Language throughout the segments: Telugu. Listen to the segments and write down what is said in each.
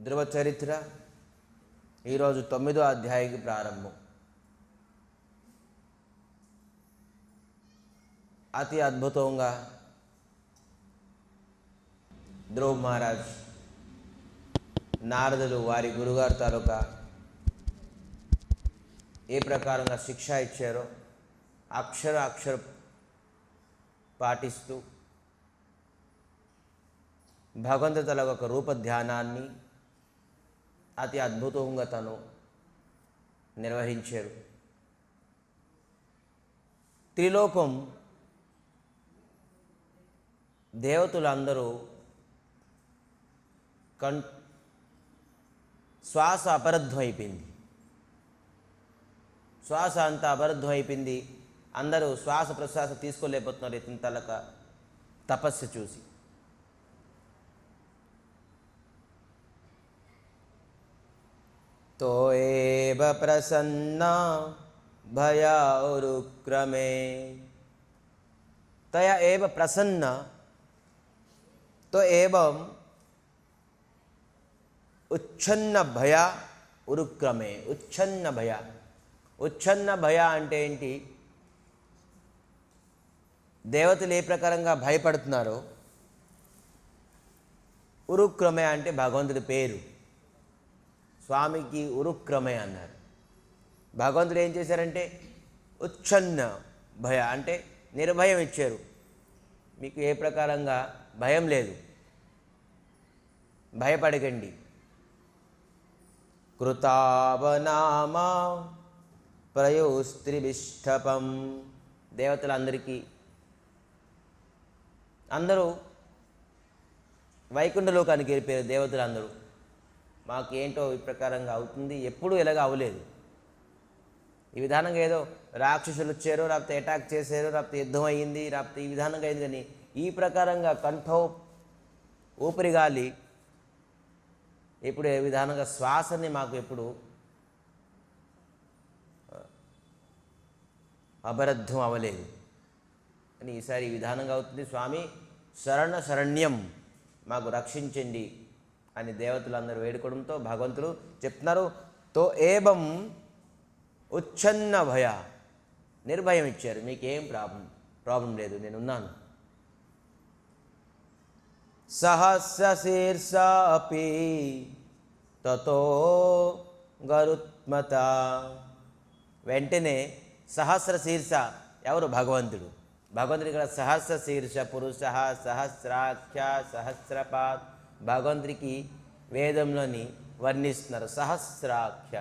ధ్రువ చరిత్ర ఈరోజు 9వ అధ్యాయానికి ప్రారంభం. అతి అద్భుతంగా ధ్రువ మహారాజ్ నారదులు వారి గురుగారు తాలూకా ఏ ప్రకారంగా శిక్ష ఇచ్చారో అక్షర పాటిస్తూ భగవంతుడి తల ఒక రూప ధ్యానాన్ని అతి అద్భుతంగా తను నిర్వహించారు. త్రిలోకం దేవతలందరూ శ్వాస అపరద్ధం అయిపోయింది. శ్వాస అంతా అపరద్ధం అయిపోయింది. అందరూ శ్వాస ప్రశ్వాస తీసుకోలేకపోతున్నారు ఇతని తలక తపస్సు చూసి. तो एव प्रसन्ना भयारुक्रमे तया एव प्रसन्न तो एवं उच्छन्न भया उरुक्रमे उच्छन्न भया అంటే ఏంటి? దేవతలు ఏ ప్రకారంగా భయపడుతున్నారో ఉరుక్రమే అంటే భగవంతుడి పేరు. స్వామికి ఉరుక్రమే అన్నారు. భగవంతుడు ఏం చేశారంటే ఉచ్ఛన్న భయ అంటే నిర్భయం ఇచ్చారు. మీకు ఏ ప్రకారంగా భయం లేదు, భయపడకండి. కృతావనామా ప్రయోస్త్రిభిష్టపం దేవతలందరికీ అందరూ వైకుంఠలోకానికి వెళ్ళిపోయారు. దేవతలందరూ మాకు ఏంటో ఈ ప్రకారంగా అవుతుంది, ఎప్పుడూ ఇలాగ అవ్వలేదు. ఈ విధానంగా ఏదో రాక్షసులు వచ్చారో, లేకపోతే అటాక్ చేశారో, లేకపోతే యుద్ధం అయ్యింది, లేకపోతే ఈ విధానంగా అయింది. కానీ ఈ ప్రకారంగా కంఠం ఊపిరి గాలి ఎప్పుడు ఏ విధానంగా శ్వాసని మాకు ఎప్పుడు అబరద్ధం అవ్వలేదు. అని ఈసారి ఈ విధానంగా అవుతుంది. స్వామి శరణ్యం మాకు రక్షించండి అని దేవతలందరూ వేడుకోవడంతో భగవంతుడు చెప్తున్నారు, తో ఏవం ఉచ్ఛన్న భయ నిర్భయం ఇచ్చారు. మీకేం ప్రాబ్లం లేదు, నేనున్నాను. సహస్రశీర్షా అపి తతో గరుత్మత వెంటనే సహస్రశీర్ష ఎవరు? భగవంతుడు. భగవంతుడు ఇక్కడ సహస్రశీర్ష పురుష సహస్రాఖ్య సహస్రపాత్ భగవంతుడికి వేదంలోని వర్ణిస్తున్నారు. సహస్రాఖ్య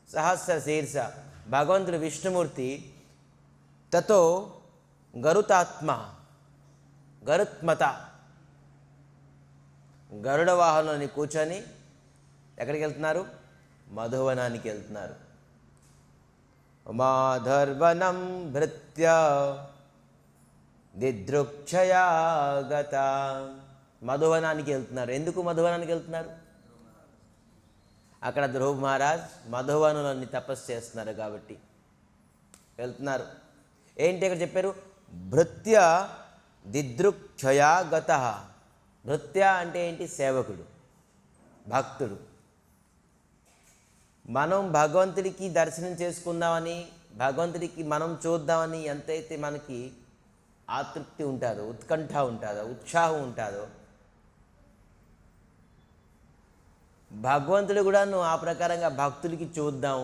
సహస్రశీర్ష భగవంతుడు విష్ణుమూర్తి. తతో గరుత్మత గరుడ వాహనంలోని కూర్చొని ఎక్కడికి వెళ్తున్నారు? మధువనానికి వెళ్తున్నారు. మాధర్వనం భృత్య దిదృక్షయాగత మధువనానికి వెళ్తున్నారు. ఎందుకు మధువనానికి వెళ్తున్నారు? అక్కడ ధ్రువ మహారాజ్ మధువనంలోని తపస్సు చేస్తున్నారు కాబట్టి వెళ్తున్నారు. ఏంటి ఇక్కడ చెప్పారు? భృత్య దిదృక్షయాగత. భృత్య అంటే ఏంటి? సేవకుడు, భక్తుడు. మనం భగవంతుడికి దర్శనం చేసుకుందామని, భగవంతుడికి మనం చూద్దామని ఎంతైతే మనకి ఆతృప్తి ఉంటుందో, ఉత్కంఠ ఉంటుందో, ఉత్సాహం ఉంటుందో, భగవంతుడు కూడాను ఆ ప్రకారంగా భక్తుడికి చూద్దాం,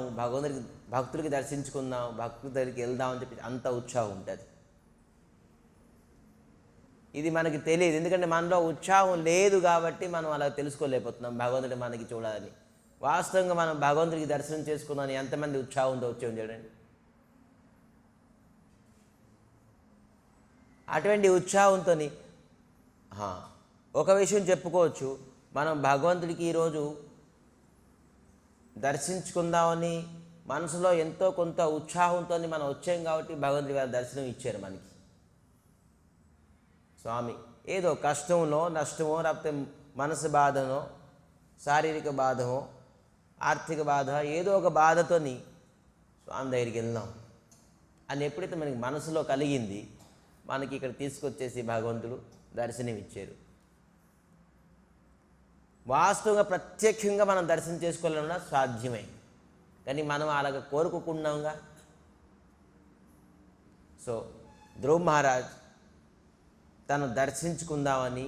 భక్తుడికి దర్శించుకుందాం, భక్తుడి దగ్గరికి వెళ్దాం అని చెప్పి అంత ఉత్సాహం ఉంటుంది. ఇది మనకి తెలియదు, ఎందుకంటే మనలో ఉత్సాహం లేదు కాబట్టి మనం అలా తెలుసుకోలేకపోతున్నాం భగవంతుడు మనకి చూడాలని. వాస్తవంగా మనం భగవంతుడికి దర్శనం చేసుకుందామని ఎంతమంది ఉత్సాహంతో వచ్చాం చూడండి. అటువంటి ఉత్సాహంతో ఒక విషయం చెప్పుకోవచ్చు, మనం భగవంతుడికి ఈరోజు దర్శించుకుందామని మనసులో ఎంతో కొంత ఉత్సాహంతో మనం వచ్చాం కాబట్టి భగవంతుడి వారి దర్శనం ఇచ్చారు మనకి. స్వామి ఏదో కష్టమో నష్టమో, లేకపోతే మనసు బాధనో, శారీరక బాధనో, ఆర్థిక బాధ, ఏదో ఒక బాధతోని స్వామి దగ్గరికి వెళ్దాం అని ఎప్పుడైతే మనకి మనసులో కలిగింది, మనకి ఇక్కడ తీసుకొచ్చేసి భగవంతుడు దర్శనం ఇచ్చారు. వాస్తవంగా ప్రత్యక్షంగా మనం దర్శనం చేసుకోవాలన్నా సాధ్యమే, కానీ మనం అలాగ కోరుకోకున్నాంగా. సో ధ్రువ మహారాజ్ తను దర్శించుకుందామని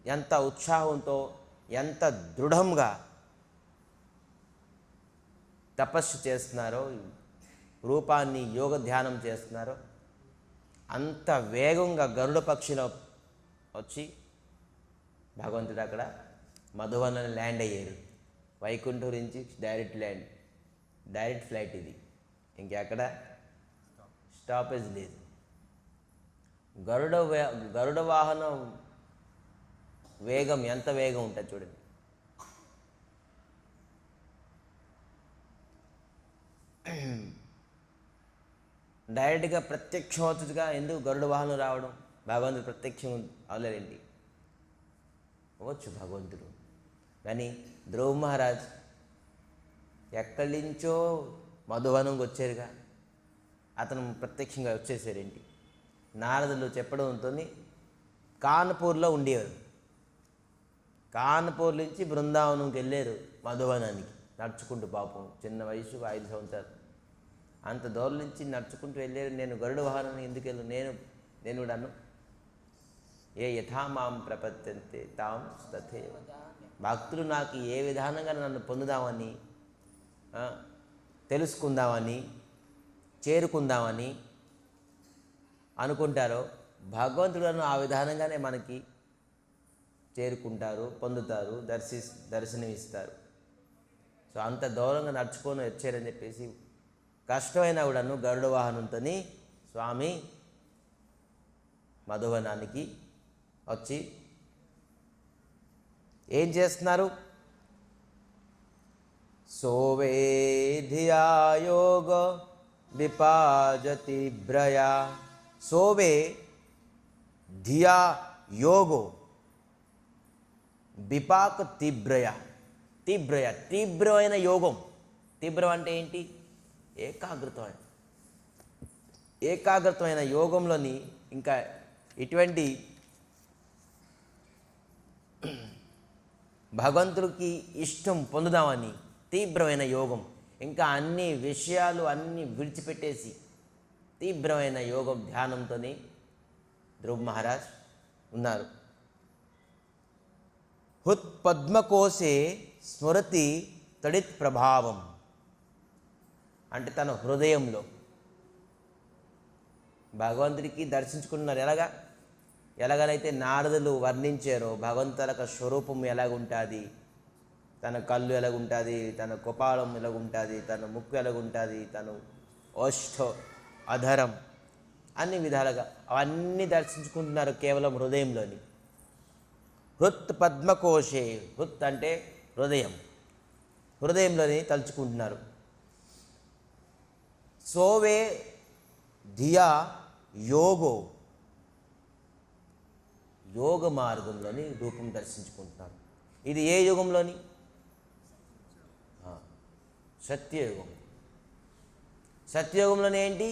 ఎంత ఉత్సాహంతో, ఎంత దృఢంగా తపస్సు చేస్తున్నారో, రూపాన్ని యోగ ధ్యానం చేస్తున్నారో, అంత వేగంగా గరుడ పక్షిలో వచ్చి భగవంతుడు అక్కడ మధువనంలో ల్యాండ్ అయ్యారు. వైకుంఠం నుంచి డైరెక్ట్ ఫ్లైట్ ఇది, ఇంకెక్కడ స్టాపేజ్ లేదు. గరుడ వాహనం వేగం ఎంత వేగం ఉంటుంది చూడండి. డైరెక్ట్గా ప్రత్యక్షం అవుతుందిగా, ఎందుకు గరుడ వాహనం రావడం? భగవంతుడు ప్రత్యక్షం అవలేదేంటి? అవ్వచ్చు భగవంతుడు, కానీ ధ్రువ మహారాజ్ ఎక్కడి నుంచో మధువనంకి వచ్చారుగా, అతను ప్రత్యక్షంగా వచ్చేసారేంటి? నారదులు చెప్పడంతో కాన్పూర్లో ఉండేవారు. కాన్పూర్ నుంచి బృందావనంకి వెళ్ళారు మధువనానికి నడుచుకుంటూ. పాపం చిన్న వయసు 5 సంవత్సరాలు, అంత దూరం నుంచి నడుచుకుంటూ వెళ్ళారు. నేను గరుడ వాహనాన్ని ఎందుకు వెళ్ళను? నేను కూడాను ఏ యథా మాం ప్రపద్యంతే తాం తథైవ. భక్తులు నాకు ఏ విధానంగా నన్ను పొందుదామని, తెలుసుకుందామని, చేరుకుందామని అనుకుంటారో, భగవంతుడు ఆ విధానంగానే మనకి చేరుకుంటారు, పొందుతారు, దర్శనమిస్తారు. సో అంత దూరంగా నడుచుకొని వచ్చారని చెప్పేసి కష్టమైనా కూడాను గరుడ వాహనంతో స్వామి మధువనానికి వచ్చి ఏం చేస్తున్నారు? సోవే ధియాయోగ విపాజతి బ్రయా. సోవే ధియా యోగో విపాక తీవ్రమైన యోగం. తీవ్రం అంటే ఏంటి? ఏకాగ్రతమైన యోగంలోని ఇంకా ఇటువంటి భగవంతుడికి ఇష్టం పొందుదామని తీవ్రమైన యోగం, ఇంకా అన్ని విషయాలు అన్నీ విడిచిపెట్టేసి తీవ్రమైన యోగం ధ్యానంతోనే ధ్రువ మహారాజ్ ఉన్నారు. హుత్ పద్మకోశే స్మృతి తడిత్ ప్రభావం అంటే తన హృదయంలో భగవంతుడికి దర్శించుకున్నారు. ఎలాగనైతే నారదులు వర్ణించారో భగవంతుల స్వరూపం ఎలాగుంటుంది, తన కళ్ళు ఎలాగుంటుంది, తన కపాలం ఎలాగుంటుంది, తన ముక్కు ఎలాగుంటుంది, తను ఓష్ఠ అధరం అన్ని విధాలుగా అవన్నీ దర్శించుకుంటున్నారు కేవలం హృదయంలోని. హృత్ పద్మకోశే, హృత్ అంటే హృదయంలోని తలుచుకుంటున్నారు. సోవే ధియా యోగో, యోగ మార్గంలోని రూపం దర్శించుకుంటున్నారు. ఇది ఏ యుగంలోని? సత్యయుగం. సత్యయుగంలోనే ఏంటి?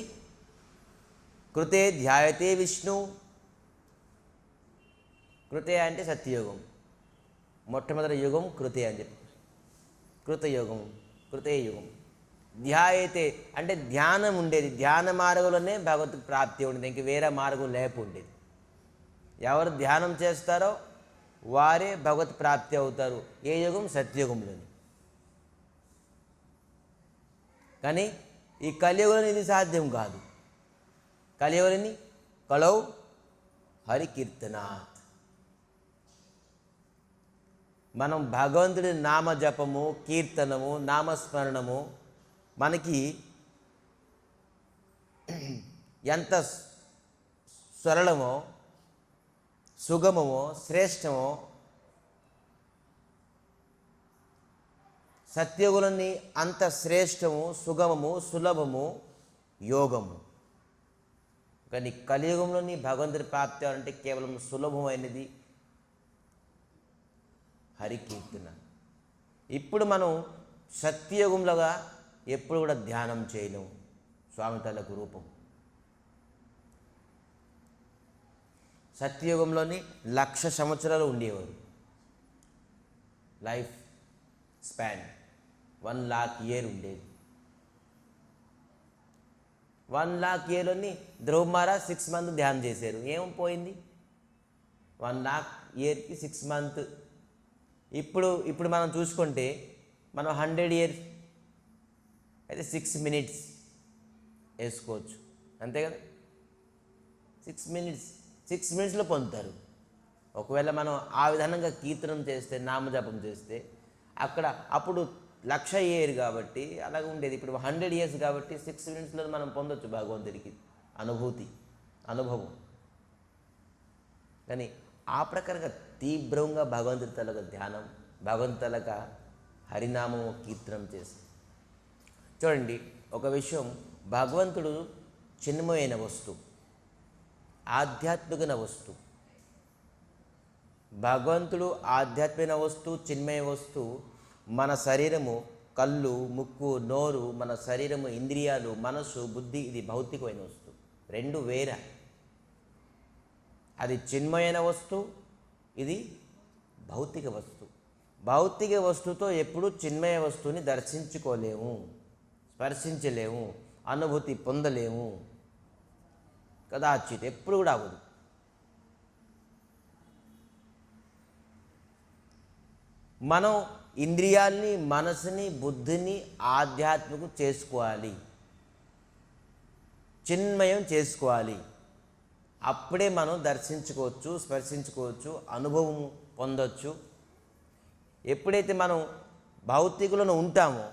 కృతే ధ్యాయతే విష్ణు. కృతే అంటే సత్యయుగం, మొట్టమొదటి యుగం కృతే అని చెప్పి కృతయుగం, కృతయుగం. ధ్యాయతే అంటే ధ్యానం ఉండేది, ధ్యాన మార్గంలోనే భగవత్ ప్రాప్తి ఉండేది, ఇంక వేరే మార్గం లేకుండేది. ఎవరు ధ్యానం చేస్తారో వారే భగవత్ ప్రాప్తి అవుతారు. ఏ యుగం? సత్యయుగంలోని. కానీ ఈ కలియుగంలో ఇది సాధ్యం కాదు. కలియుగంలోని కలౌ హరికీర్తనాత్. మనం భగవంతుడి నామ జపము, కీర్తనము, నామస్మరణము మనకి ఎంత సరళమో, సుగమమో, శ్రేష్టమో, సత్యగులని అంత శ్రేష్టము, సుగమము, సులభము యోగము. కానీ కలియుగంలోని భగవంతుడి ప్రాప్తి అంటే కేవలం సులభమైనది హరికీర్తన. ఇప్పుడు మనం సత్యయుగంలోగా ఎప్పుడు కూడా ధ్యానం చేయలేము స్వామి తాలూకు రూపం. సత్యయుగంలోని 1,00,000 సంవత్సరాలు ఉండేవారు. లైఫ్ స్పాన్ 1,00,000 ఇయర్ ఉండేది. 1,00,000 ఇయర్లోని ధ్రువ మహారాజ్ 6 మంత్ ధ్యానం చేశారు. ఏం పోయింది? 1,00,000 ఇయర్కి 6 మంత్. ఇప్పుడు మనం చూసుకుంటే మనం 100 ఇయర్స్ అయితే 6 minutes వేసుకోవచ్చు, అంతే కదా. 6 minutesలో పొందుతారు. ఒకవేళ మనం ఆ విధానంగా కీర్తనం చేస్తే, నామజపం చేస్తే అప్పుడు 1,00,000 ఇయర్ కాబట్టి అలాగే ఉండేది. ఇప్పుడు 100 years కాబట్టి 6 minutesలో మనం పొందొచ్చు భగవంతుడికి అనుభవం. కానీ ఆ ప్రకారంగా తీవ్రంగా భగవంతుడి తలక ధ్యానం, భగవంతుడి తలక హరినామము కీర్తనం చేసి చూడండి. ఒక విషయం, భగవంతుడు చిన్మయమైన వస్తువు, ఆధ్యాత్మికమైన వస్తువు. భగవంతుడు ఆధ్యాత్మిక వస్తువు, చిన్మయ వస్తువు. మన శరీరము, కళ్ళు, ముక్కు, నోరు, మన శరీరము, ఇంద్రియాలు, మనసు, బుద్ధి, ఇది భౌతికమైన వస్తువు. రెండు వేరే. అది చిన్మయమైన వస్తువు, ఇది భౌతిక వస్తువు. భౌతిక వస్తువుతో ఎప్పుడూ చిన్మయ వస్తువుని దర్శించుకోలేము, స్పర్శించలేము, అనుభూతి పొందలేము. కదాచిత్ ఎప్పుడు కూడా అవ్వదు. మనం ఇంద్రియాల్ని, మనసుని, బుద్ధిని ఆధ్యాత్మికం చేసుకోవాలి, చిన్మయం చేసుకోవాలి. అప్పుడే మనం దర్శించుకోవచ్చు, స్పర్శించుకోవచ్చు, అనుభవం పొందొచ్చు. ఎప్పుడైతే మనం భౌతికులను ఉంటామో,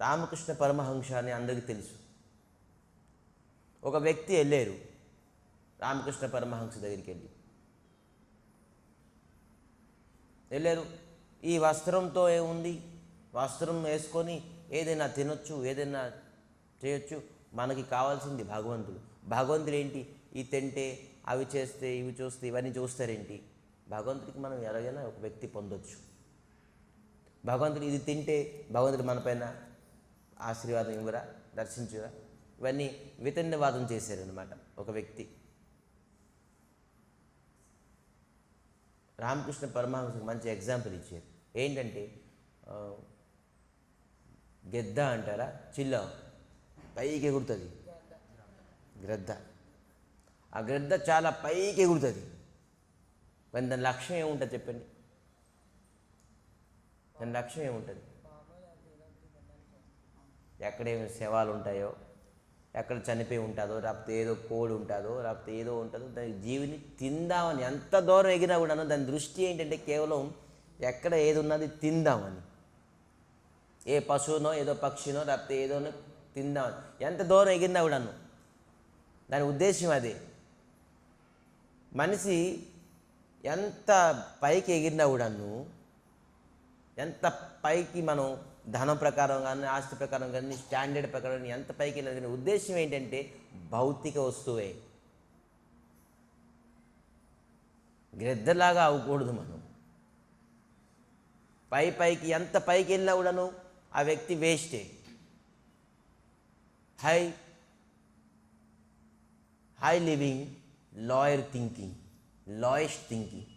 రామకృష్ణ పరమహంస అని అందరికీ తెలుసు. ఒక వ్యక్తి వెళ్ళారు రామకృష్ణ పరమహంస దగ్గరికి వెళ్ళారు. ఈ వస్త్రంతో ఏముంది, వస్త్రం వేసుకొని ఏదైనా తినొచ్చు, ఏదైనా చేయొచ్చు. మనకి కావాల్సింది భగవంతుడు. భగవంతుడు ఏంటి? ఈ తింటే, అవి చేస్తే, ఇవి చూస్తే, ఇవన్నీ చూస్తారేంటి? భగవంతుడికి మనం ఎలాగైనా ఒక వ్యక్తి పొందొచ్చు. భగవంతుడు ఇది తింటే భగవంతుడు మనపైన ఆశీర్వాదం ఇవ్వరా, దర్శించురా? ఇవన్నీ వితండవాదం చేశారనమాట ఒక వ్యక్తి. రామకృష్ణ పరమహంసకు మంచి ఎగ్జాంపుల్ ఇచ్చారు. ఏంటంటే, గెద్ద అంటారా, చిల్ల పైకి ఎగురుతుంది గ్రద్ద. ఆ గ్రద్ద చాలా పైకి ఎగురుతుంది. కానీ దాని లక్ష్యం ఏముంటుంది చెప్పండి? దాని లక్ష్యం ఏముంటుంది? ఎక్కడేమి శవాలు ఉంటాయో, ఎక్కడ చనిపోయి ఉంటుందో, లేకపోతే ఏదో కోడి ఉంటుందో, లేకపోతే ఏదో ఉంటుందో, దాని జీవిని తిందామని ఎంత దూరం ఎగినా కూడాను దాని దృష్టి ఏంటంటే కేవలం ఎక్కడ ఏది ఉన్నది తిందామని. ఏ పశువునో, ఏదో పక్షినో, లేకపోతే ఏదోనో తిందామని ఎంత దూరం ఎగిరినా కూడాను దాని ఉద్దేశం అదే. మనిషి ఎంత పైకి ఎగిరినా కూడాను, ఎంత పైకి మనం ధనం ప్రకారం కానీ, ఆస్తి ప్రకారం కానీ, స్టాండర్డ్ ప్రకారం ఎంత పైకి వెళ్ళాలి కానీ ఉద్దేశం ఏంటంటే భౌతిక వస్తువే. గ్రద్దలాగా అవ్వకూడదు మనం. పైకి ఎంత పైకి వెళ్ళినా కూడాను ఆ వ్యక్తి వేస్టే. High living, lowest thinking.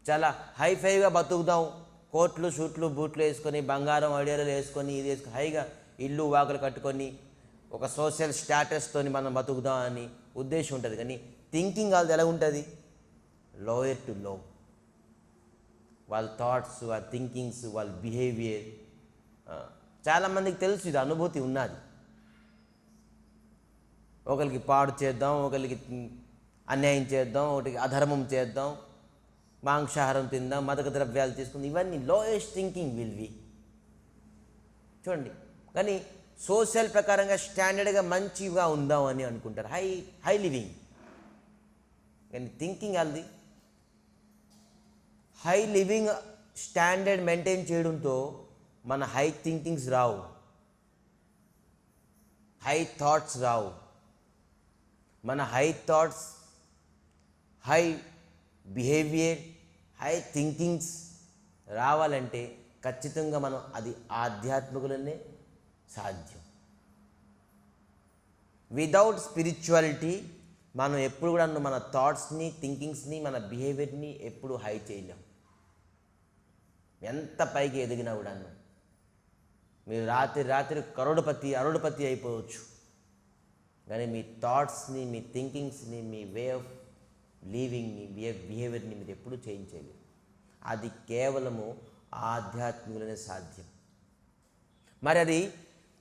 చాలా హైఫైగా బతుకుదాం, కోట్లు, షూట్లు, బూట్లు వేసుకొని, బంగారం అడియాలు వేసుకొని, ఇది వేసుకొని హైగా ఇల్లు వాకులు కట్టుకొని ఒక సోషల్ స్టేటస్తో మనం బతుకుదాం అని ఉద్దేశం ఉంటుంది. కానీ థింకింగ్ వాళ్ళది ఎలా ఉంటుంది? లోయర్ టు లో. వాళ్ళ థాట్స్, వాళ్ళ థింకింగ్స్, వాళ్ళ బిహేవియర్ చాలామందికి తెలుసు, ఇది అనుభూతి ఉన్నది. ఒకరికి పాడు చేద్దాం, ఒకరికి అన్యాయం చేద్దాం, ఒకరికి అధర్మం చేద్దాం, మాంసాహారం తిందాం, మదక ద్రవ్యాలు తీసుకుందాం, ఇవన్నీ లోయెస్ట్ థింకింగ్ విల్ బి. చూడండి, కానీ సోషల్ ప్రకారంగా స్టాండర్డ్గా మంచిగా ఉందాం అని అనుకుంటారు, హై లివింగ్. కానీ థింకింగ్ అది హై లివింగ్ స్టాండర్డ్ మెయింటైన్ చేయడంతో మన హై థింకింగ్స్ రావు, హై థాట్స్ రావు. మన high thoughts, high behaviour, high thinkings రావాలంటే ఖచ్చితంగా మనం అది ఆధ్యాత్మికలోనే సాధ్యం. విదౌట్ స్పిరిచువాలిటీ మనం ఎప్పుడు కూడా మన థాట్స్ని, థింకింగ్స్ని, మన బిహేవియర్ని ఎప్పుడు హై చేయలేం. ఎంత పైకి ఎదిగినా కూడాను మీరు రాత్రి అరోడపతి అయిపోవచ్చు, కానీ మీ థాట్స్ని, మీ థింకింగ్స్ని, మీ వే ఆఫ్ లీవింగ్ని, బిహేవియర్ని మీరు ఎప్పుడూ చేంజ్ చేయలేరు. అది కేవలము ఆధ్యాత్మికలోనే సాధ్యం. మరి అది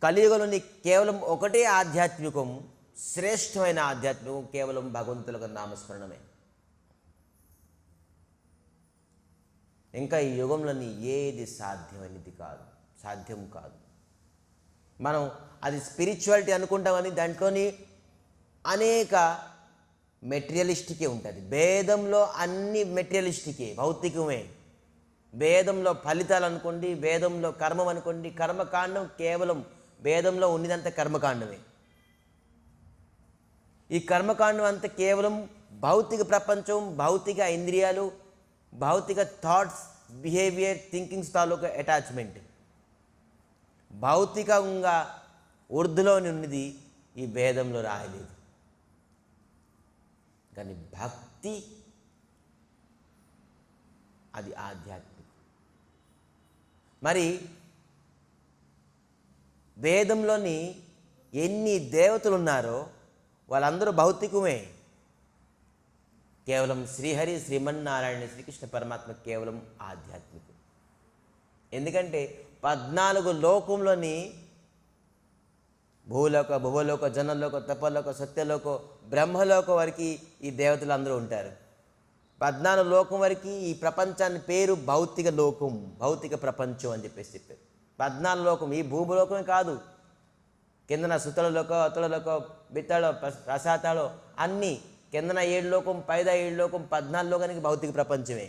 కలియుగంలోని కేవలం ఒకటే ఆధ్యాత్మికం, శ్రేష్టమైన ఆధ్యాత్మికం కేవలం భగవంతుల నామస్మరణమే. ఇంకా ఈ యుగంలోని ఏది సాధ్యం కాదు. మనం అది స్పిరిచువాలిటీ అనుకుంటామని దాంట్లోని అనేక మెటీరియలిస్టికే ఉంటుంది. వేదంలో అన్ని మెటీరియలిస్టికే, భౌతికమే. వేదంలో ఫలితాలు అనుకోండి, వేదంలో కర్మం అనుకోండి, కర్మకాండం కేవలం వేదంలో ఉన్నదంతా కర్మకాండమే. ఈ కర్మకాండం అంతా కేవలం భౌతిక ప్రపంచం, భౌతిక ఇంద్రియాలు, భౌతిక థాట్స్, బిహేవియర్, థింకింగ్స్ తాలూకా అటాచ్మెంట్. భౌతికంగా ఉర్దులోని ఉన్నది ఈ వేదంలో రాయలేదు. కానీ భక్తి అది ఆధ్యాత్మికం. మరి వేదంలోని ఎన్ని దేవతలు ఉన్నారో వాళ్ళందరూ భౌతికమే. కేవలం శ్రీహరి, శ్రీమన్నారాయణ, శ్రీకృష్ణ పరమాత్మ కేవలం ఆధ్యాత్మికం. ఎందుకంటే 14 లోకంలోని భూలోక, భువలోక, జనలోక, తపలోక, సత్యలోక, బ్రహ్మలోక వరకు ఈ దేవతలు అందరూ ఉంటారు. 14 లోకం వరకు ఈ ప్రపంచాన్ని పేరు భౌతిక లోకం, భౌతిక ప్రపంచం అని చెప్పారు. 14 లోకం ఈ భూలోకమే కాదు, కిందన సుతలలోక, అతులలోక, బిత్తలో, ప్రసాతాలో అన్నీ కిందన 7 లోకం, పైద 7 లోకం, 14 లోకానికి భౌతిక ప్రపంచమే.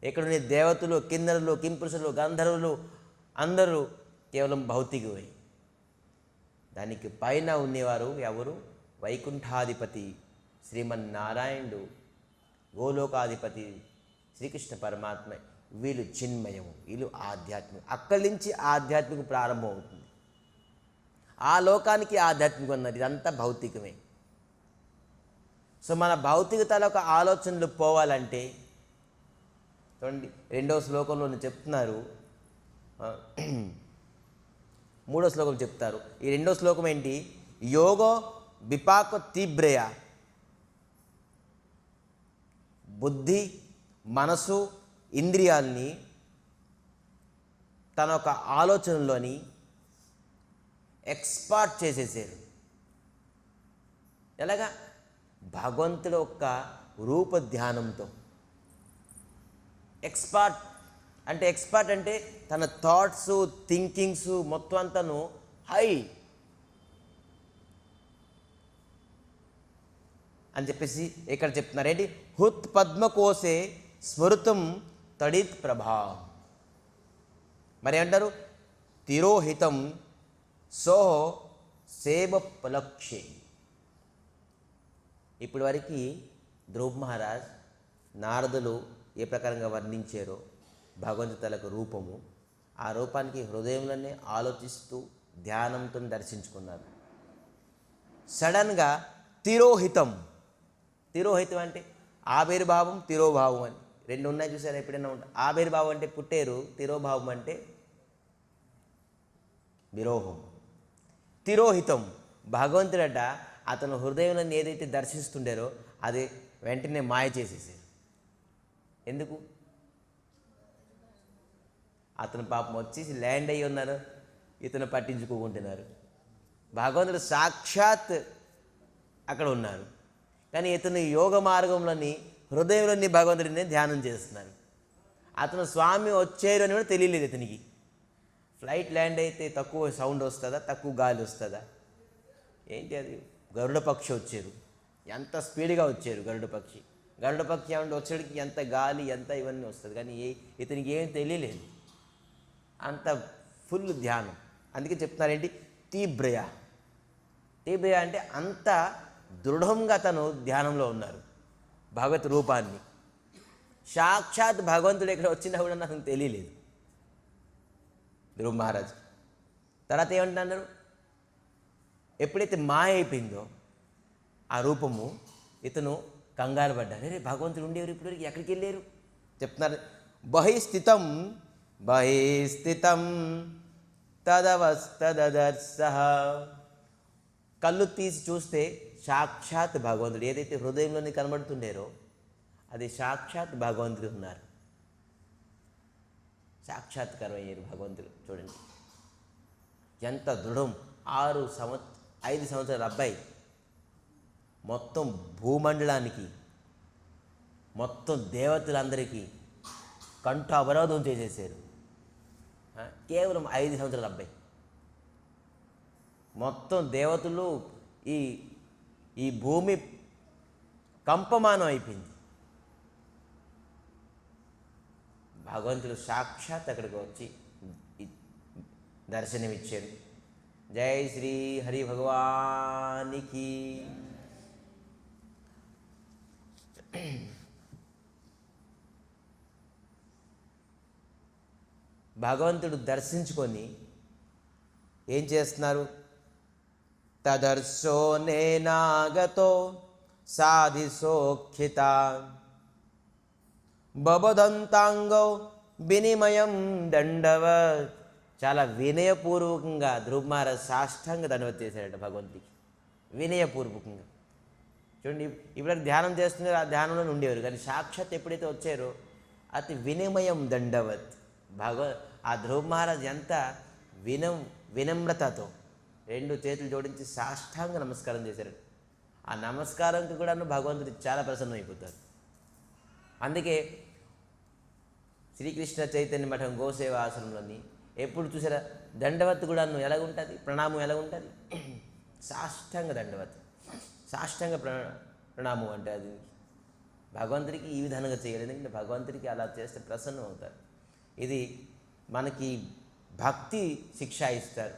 ఇక్కడున్న దేవతలు, కిన్నరులు, కింపురుషులు, గంధర్వులు అందరూ కేవలం భౌతికమే. దానికి పైన ఉండేవారు ఎవరు? వైకుంఠాధిపతి శ్రీమన్నారాయణుడు, గోలోకాధిపతి శ్రీకృష్ణ పరమాత్మ. వీళ్ళు చిన్మయం, వీళ్ళు ఆధ్యాత్మికం. అక్కడి నుంచి ఆధ్యాత్మికం ప్రారంభం అవుతుంది. ఆ లోకానికి ఆధ్యాత్మికం అన్నది ఇదంతా భౌతికమే. సో మన భౌతికతలో ఒక ఆలోచనలు పోవాలంటే చూడండి, 2వ శ్లోకంలో చెప్తున్నారు, 3వ శ్లోకం చెప్తారు. ఈ 2వ శ్లోకం ఏంటి? యోగో విపాక తీవ్రయ, బుద్ధి, మనసు, ఇంద్రియాల్ని తన ఒక ఆలోచనలోని ఎక్స్పార్ట్ చేసేసారు. ఎలాగా? భగవంతుడు యొక్క రూప ధ్యానంతో. ఎక్స్పర్ట్ అంటే తన థాట్స్, థింకింగ్స్ మొత్తం అంతాను హై అని చెప్పేసి ఇక్కడ చెప్తున్నారు. ఏంటి? హుత్ పద్మకోసే స్మృతం తడిత్ ప్రభా. మరి అంటారు తిరోహితం సోహో సేవ పలక్షే. ఇప్పటి వరకు ధ్రువ మహారాజ్, నారదులు ఏ ప్రకారంగా వర్ణించారో భగవంతులకు రూపము, ఆ రూపానికి హృదయంలోనే ఆలోచిస్తూ ధ్యానంతో దర్శించుకున్నారు. సడన్గా తిరోహితం అంటే ఆవిర్భావం, తిరోభావం అని 2 ఉన్నాయి చూసారా? ఎప్పుడైనా ఉంటాయి. ఆవిర్భావం అంటే పుట్టేరు, తిరోభావం అంటే విరోహం. తిరోహితం భగవంతుడట అతను హృదయంలో ఏదైతే దర్శిస్తుండారో అది వెంటనే మాయ చేసేసారు. ఎందుకు? అతను పాపం వచ్చేసి ల్యాండ్ అయ్యి ఉన్నారు, ఇతను పట్టించుకుంటున్నారు. భగవంతుడు సాక్షాత్ అక్కడ ఉన్నారు, కానీ ఇతను యోగ మార్గంలోని హృదయంలోని భగవంతుడిని ధ్యానం చేస్తున్నారు. అతను స్వామి వచ్చారు అని కూడా తెలియలేదు ఇతనికి. ఫ్లైట్ ల్యాండ్ అయితే తక్కువ సౌండ్ వస్తుందా, తక్కువ గాలి వస్తుందా? ఏంటి అది? గరుడ పక్షి వచ్చారు, ఎంత స్పీడ్గా వచ్చారు గరుడ పక్షి ఏమంటే వచ్చేటికి ఎంత గాలి, ఎంత ఇవన్నీ వస్తుంది, కానీ ఇతనికి ఏం తెలియలేదు. అంత ఫుల్ ధ్యానం. అందుకే చెప్తున్నారేంటి? తీవ్రయ అంటే అంత దృఢంగా తను ధ్యానంలో ఉన్నారు భగవత్ రూపాన్ని. సాక్షాత్ భగవంతుడు ఎక్కడ వచ్చినా కూడా నాకు తెలియలేదు ధ్రువ మహారాజ్. తర్వాత ఏమంటున్నారు? ఎప్పుడైతే మాయ అయిపోయిందో ఆ రూపము, ఇతను కంగారు పడ్డారు. అరే భగవంతుడు ఉండేవారు, ఇప్పుడు ఎక్కడికి వెళ్ళారు? చెప్తున్నారు బహిస్థితం బహిస్థితం తదవస్తదర్శః. కళ్ళు తీసి చూస్తే సాక్షాత్ భగవంతుడు ఏదైతే హృదయంలోని కనబడుతుండేరో అది సాక్షాత్ భగవంతుడు ఉన్నారు. సాక్షాత్కారం అయ్యారు భగవంతుడు. చూడండి ఎంత దృఢం. 5 సంవత్సరాల అబ్బాయి మొత్తం భూమండలానికి, మొత్తం దేవతలందరికీ కంఠ అవరోధం చేసేసారు. కేవలం 5 సంవత్సరాల అబ్బాయి. మొత్తం దేవతలు ఈ భూమి కంపమానం అయిపోయింది. భగవంతుడు సాక్షాత్ అక్కడికి వచ్చి దర్శనమిచ్చారు. జై శ్రీ హరి భగవానికి. భగవంతుడు దర్శించుకొని ఏం చేస్తున్నారు? తదర్శో నేనాగతో సాధిసోక్షిత బబదంతాంగో వినిమయం దండవత్. చాలా వినయపూర్వకంగా ధ్రువ మహారాజ్ సాష్టాంగ దండవత్ చేశాడట భగవంతుడికి, వినయపూర్వకంగా. చూడండి, ఇప్పుడు ధ్యానం చేస్తున్నారు, ఆ ధ్యానంలో ఉండేవారు, కానీ సాక్షాత్ ఎప్పుడైతే వచ్చారో అతి వినిమయం దండవత్. ఆ ధ్రువ మహారాజ్ ఎంత వినమ్రతతో 2 చేతులు జోడించి సాష్టాంగ నమస్కారం చేశారు. ఆ నమస్కారంకి కూడా భగవంతుడు చాలా ప్రసన్నమైపోతారు. అందుకే శ్రీకృష్ణ చైతన్య మఠం గోసేవ ఆశ్రమంలోని ఎప్పుడు చూసారా దండవత్ కూడా ఎలాగుంటుంది, ప్రణామం ఎలాగుంటుంది? సాష్టాంగ దండవత్, సాష్టాంగ ప్రణామం అంటే అది భగవంతుడికి ఈ విధంగా చేయాలి. ఎందుకంటే భగవంతుడికి అలా చేస్తే ప్రసన్నం అవుతారు. ఇది మనకి భక్తి శిక్ష ఇస్తారు.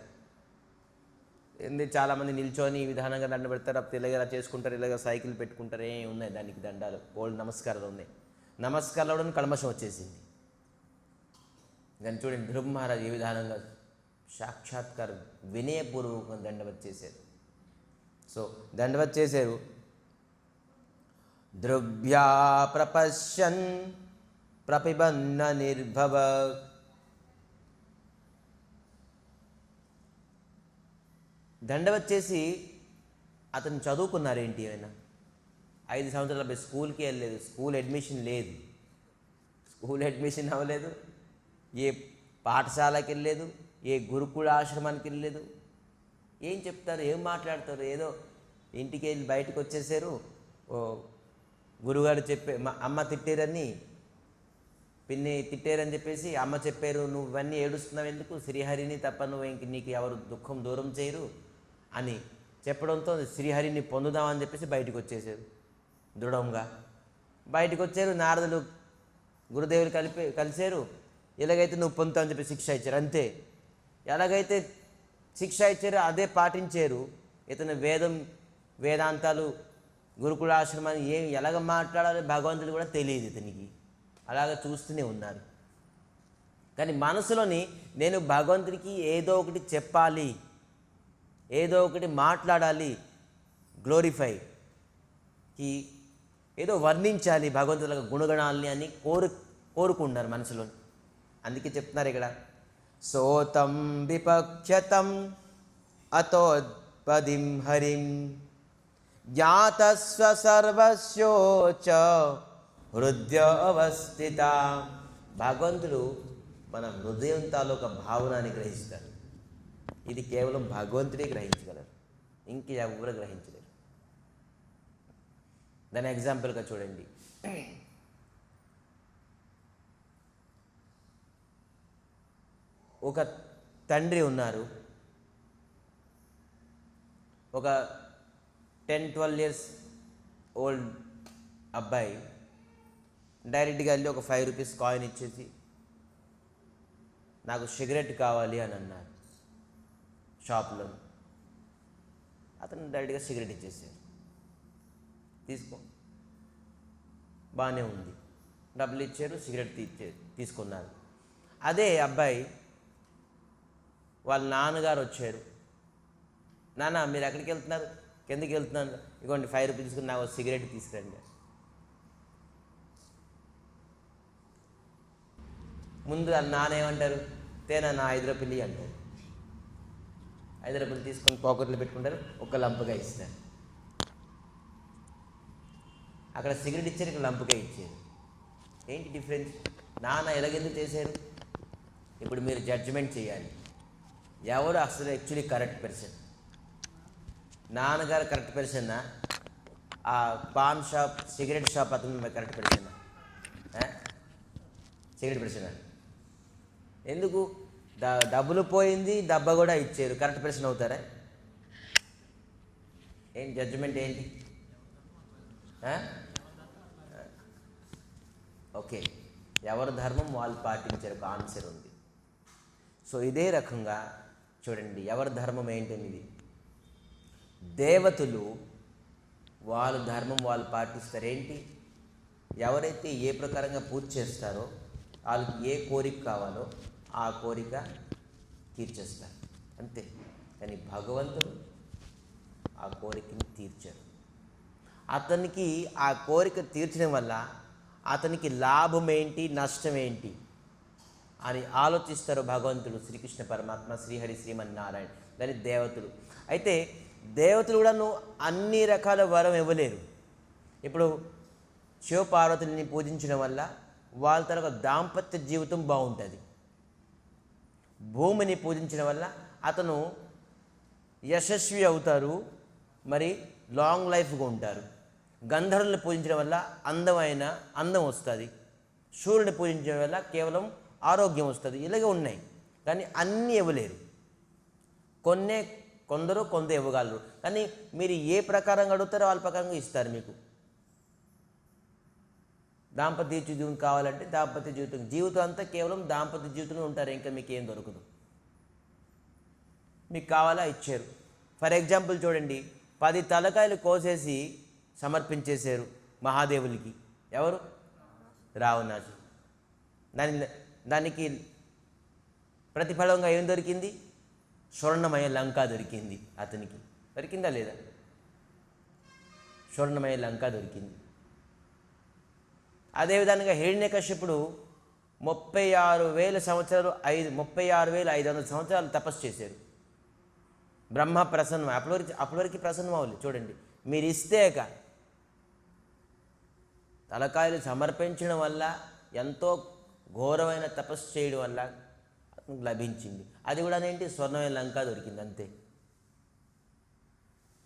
చాలామంది నిల్చొని ఈ విధానంగా దండ పెడతారు, అప్పుడు ఇలాగ చేసుకుంటారు, ఇలాగ సైకిల్ పెట్టుకుంటారు. ఏమి ఉన్నాయి దానికి దండాలు, ఓల్డ్ నమస్కారాలు ఉన్నాయి. నమస్కారాలు కల్మషం వచ్చేసింది. దాన్ని చూడండి, ధ్రువ మహారాజ్ ఏ విధానంగా సాక్షాత్కారం వినయపూర్వకంగా దండవత్ చేశారు. సో దండవత్ చేశారు. ధ్రువ్యా ప్రపశ్యన్ ప్రపిబన్న నిర్భవ. దండవత్ చేసి అతను చదువుకున్నారేంటి? ఏమైనా 5 సంవత్సరాల స్కూల్కి వెళ్ళలేదు, స్కూల్ అడ్మిషన్ లేదు, స్కూల్ అడ్మిషన్ అవ్వలేదు, ఏ పాఠశాలకి వెళ్ళలేదు, ఏ గురుకుల ఆశ్రమానికి వెళ్ళలేదు. ఏం చెప్తారు, ఏం మాట్లాడతారు? ఏదో ఇంటికి వెళ్ళి బయటకు వచ్చేసారు. గురుగారు అమ్మ తిట్టారని, పిన్ని తిట్టారని చెప్పేసి అమ్మ చెప్పారు, నువ్వు ఇవన్నీ ఏడుస్తున్నావు ఎందుకు, శ్రీహరిని తప్ప నువ్వు నీకు ఎవరు దుఃఖం దూరం చేయరు అని చెప్పడంతో శ్రీహరిని పొందుదామని చెప్పేసి బయటకు వచ్చేసారు. దృఢంగా బయటకు వచ్చారు. నారదులు గురుదేవులు కలిశారు. ఎలాగైతే నువ్వు పొందుతావు అని చెప్పి శిక్ష ఇచ్చారు. అంతే, ఎలాగైతే శిక్ష ఇచ్చారో అదే పాటించారు. ఇతను వేదాంతాలు గురుకులాశ్రమాన్ని ఎలాగ మాట్లాడాలో భగవంతుడు కూడా తెలియదు ఇతనికి. అలాగ చూస్తూనే ఉన్నారు. కానీ మనసులోని నేను భగవంతుడికి ఏదో ఒకటి చెప్పాలి, ఏదో ఒకటి మాట్లాడాలి, గ్లోరిఫైకి ఏదో వర్ణించాలి భగవంతుల గుణగణాలని అని కోరుకున్నారు మనసులో. అందుకే చెప్తున్నారు ఇక్కడ, సోతం విపక్షతం అతోత్పదిం హరిం జ్ఞాతస్వ సర్వస్యోచ హృదయ అవస్థిత. భగవంతుడు మన హృదయం తాలూక భావనాన్ని గ్రహిస్తారు. ఇది కేవలం భగవంతుడే గ్రహించగలరు, ఇంకెవరు గ్రహించలేరు. దాని ఎగ్జాంపుల్గా చూడండి, ఒక తండ్రి ఉన్నారు, ఒక 10-12 years ఓల్డ్ అబ్బాయి డైరెక్ట్గా వెళ్ళి ఒక 5 rupees కాయిన్ ఇచ్చేసి నాకు సిగరెట్ కావాలి అని అన్నారు షాప్లో. అతను డైరెక్ట్గా సిగరెట్ ఇచ్చేసారు. తీసుకో, బాగానే ఉంది, డబ్బులు ఇచ్చారు, సిగరెట్ తీసుకున్నారు. అదే అబ్బాయి వాళ్ళ నాన్నగారు వచ్చారు, నాన్న మీరు ఎక్కడికి వెళ్తున్నారు, కిందకి వెళ్తున్నాను, ఇదిగోండి 5 rupees తీసుకుని నాకు సిగరెట్ తీసుకురండి. ముందు నానేమంటారు, తేనా నా 5 రూపాయలు అంటారు. 5 రూపాయలు తీసుకొని పాకెట్లో పెట్టుకుంటారు, ఒక లంపుగా ఇస్తారు. అక్కడ సిగరెట్ ఇచ్చారు, ఇక్కడ లంపుగా ఇచ్చారు. ఏంటి డిఫరెన్స్? నాన్న ఎలాగెందుకు చేశారు? ఇప్పుడు మీరు జడ్జిమెంట్ చేయాలి, ఎవరు అసలు యాక్చువల్లీ కరెక్ట్ పర్సన్? నాన్నగారు కరెక్ట్ పర్సన్నా, ఆ పాన్ షాప్ సిగరెట్ షాప్ అతను కరెక్ట్ పర్సన్నా? సిగరెట్ పర్సనా? ఎందుకు? డబ్బులు పోయింది, డబ్బా కూడా ఇచ్చారు, కరెక్ట్ పర్సన్ అవుతారా? ఏంటి జడ్జిమెంట్ ఏంటి? ఓకే, ఎవరి ధర్మం వాళ్ళు పాటించారు, ఒక ఆన్సర్ ఉంది. సో ఇదే రకంగా చూడండి, ఎవరి ధర్మం ఏంటనేది. దేవతలు వాళ్ళ ధర్మం వాళ్ళు పాటిస్తారేంటి? ఎవరైతే ఏ ప్రకారంగా పూజ చేస్తారో వాళ్ళకి ఏ కోరిక కావాలో ఆ కోరిక తీర్చేస్తారు, అంతే. కానీ భగవంతుడు ఆ కోరికని తీర్చారు. అతనికి ఆ కోరిక తీర్చడం వల్ల అతనికి లాభం ఏంటి, నష్టం ఏంటి అని ఆలోచిస్తారు భగవంతుడు, శ్రీకృష్ణ పరమాత్మ, శ్రీహరి, శ్రీమన్నారాయణ, దాని దేవతలు. అయితే దేవతలు కూడా అన్ని రకాల వరం ఇవ్వలేరు. ఇప్పుడు శివపార్వతుల్ని పూజించడం వల్ల వాళ్ళ తరగ దాంపత్య జీవితం బాగుంటుంది. భూమిని పూజించడం వల్ల అతను యశస్వి అవుతారు, మరి లాంగ్ లైఫ్గా ఉంటారు. గంధర్వులను పూజించడం వల్ల అందం వస్తుంది. సూర్యుని పూజించడం వల్ల కేవలం ఆరోగ్యం వస్తుంది. ఇలాగే ఉన్నాయి, కానీ అన్నీ ఇవ్వలేరు. కొందరు ఇవ్వగలరు, కానీ మీరు ఏ ప్రకారంగా అడుగుతారో వాళ్ళ ప్రకారంగా ఇస్తారు. మీకు దాంపత్య జీవితం కావాలంటే దాంపత్య జీవితం అంతా కేవలం దాంపత్య జీవితంలో ఉంటారు, ఇంకా మీకు ఏం దొరకదు. మీకు కావాలా ఇచ్చారు. ఫర్ ఎగ్జాంపుల్ చూడండి, 10 తలకాయలు కోసేసి సమర్పించేశారు మహాదేవులకి. ఎవరు? రావణాసుడు. దానికి ప్రతిఫలంగా ఏం దొరికింది? స్వర్ణమయ లంక దొరికింది. అతనికి దొరికిందా లేదా? స్వర్ణమయ లంక దొరికింది. అదేవిధంగా హిరణ్యకశ్యపుడు 36,000 సంవత్సరాలు 36,500 సంవత్సరాలు తపస్సు చేశారు. బ్రహ్మ ప్రసన్నం, అప్పటివరకు ప్రసన్నం అవ్వలేదు. చూడండి, మీరు ఇస్తేక తలకాయలు సమర్పించడం వల్ల, ఎంతో ఘోరమైన తపస్సు చేయడం వల్ల లభించింది. అది కూడా ఏంటి? స్వర్ణమైన లంక దొరికింది, అంతే.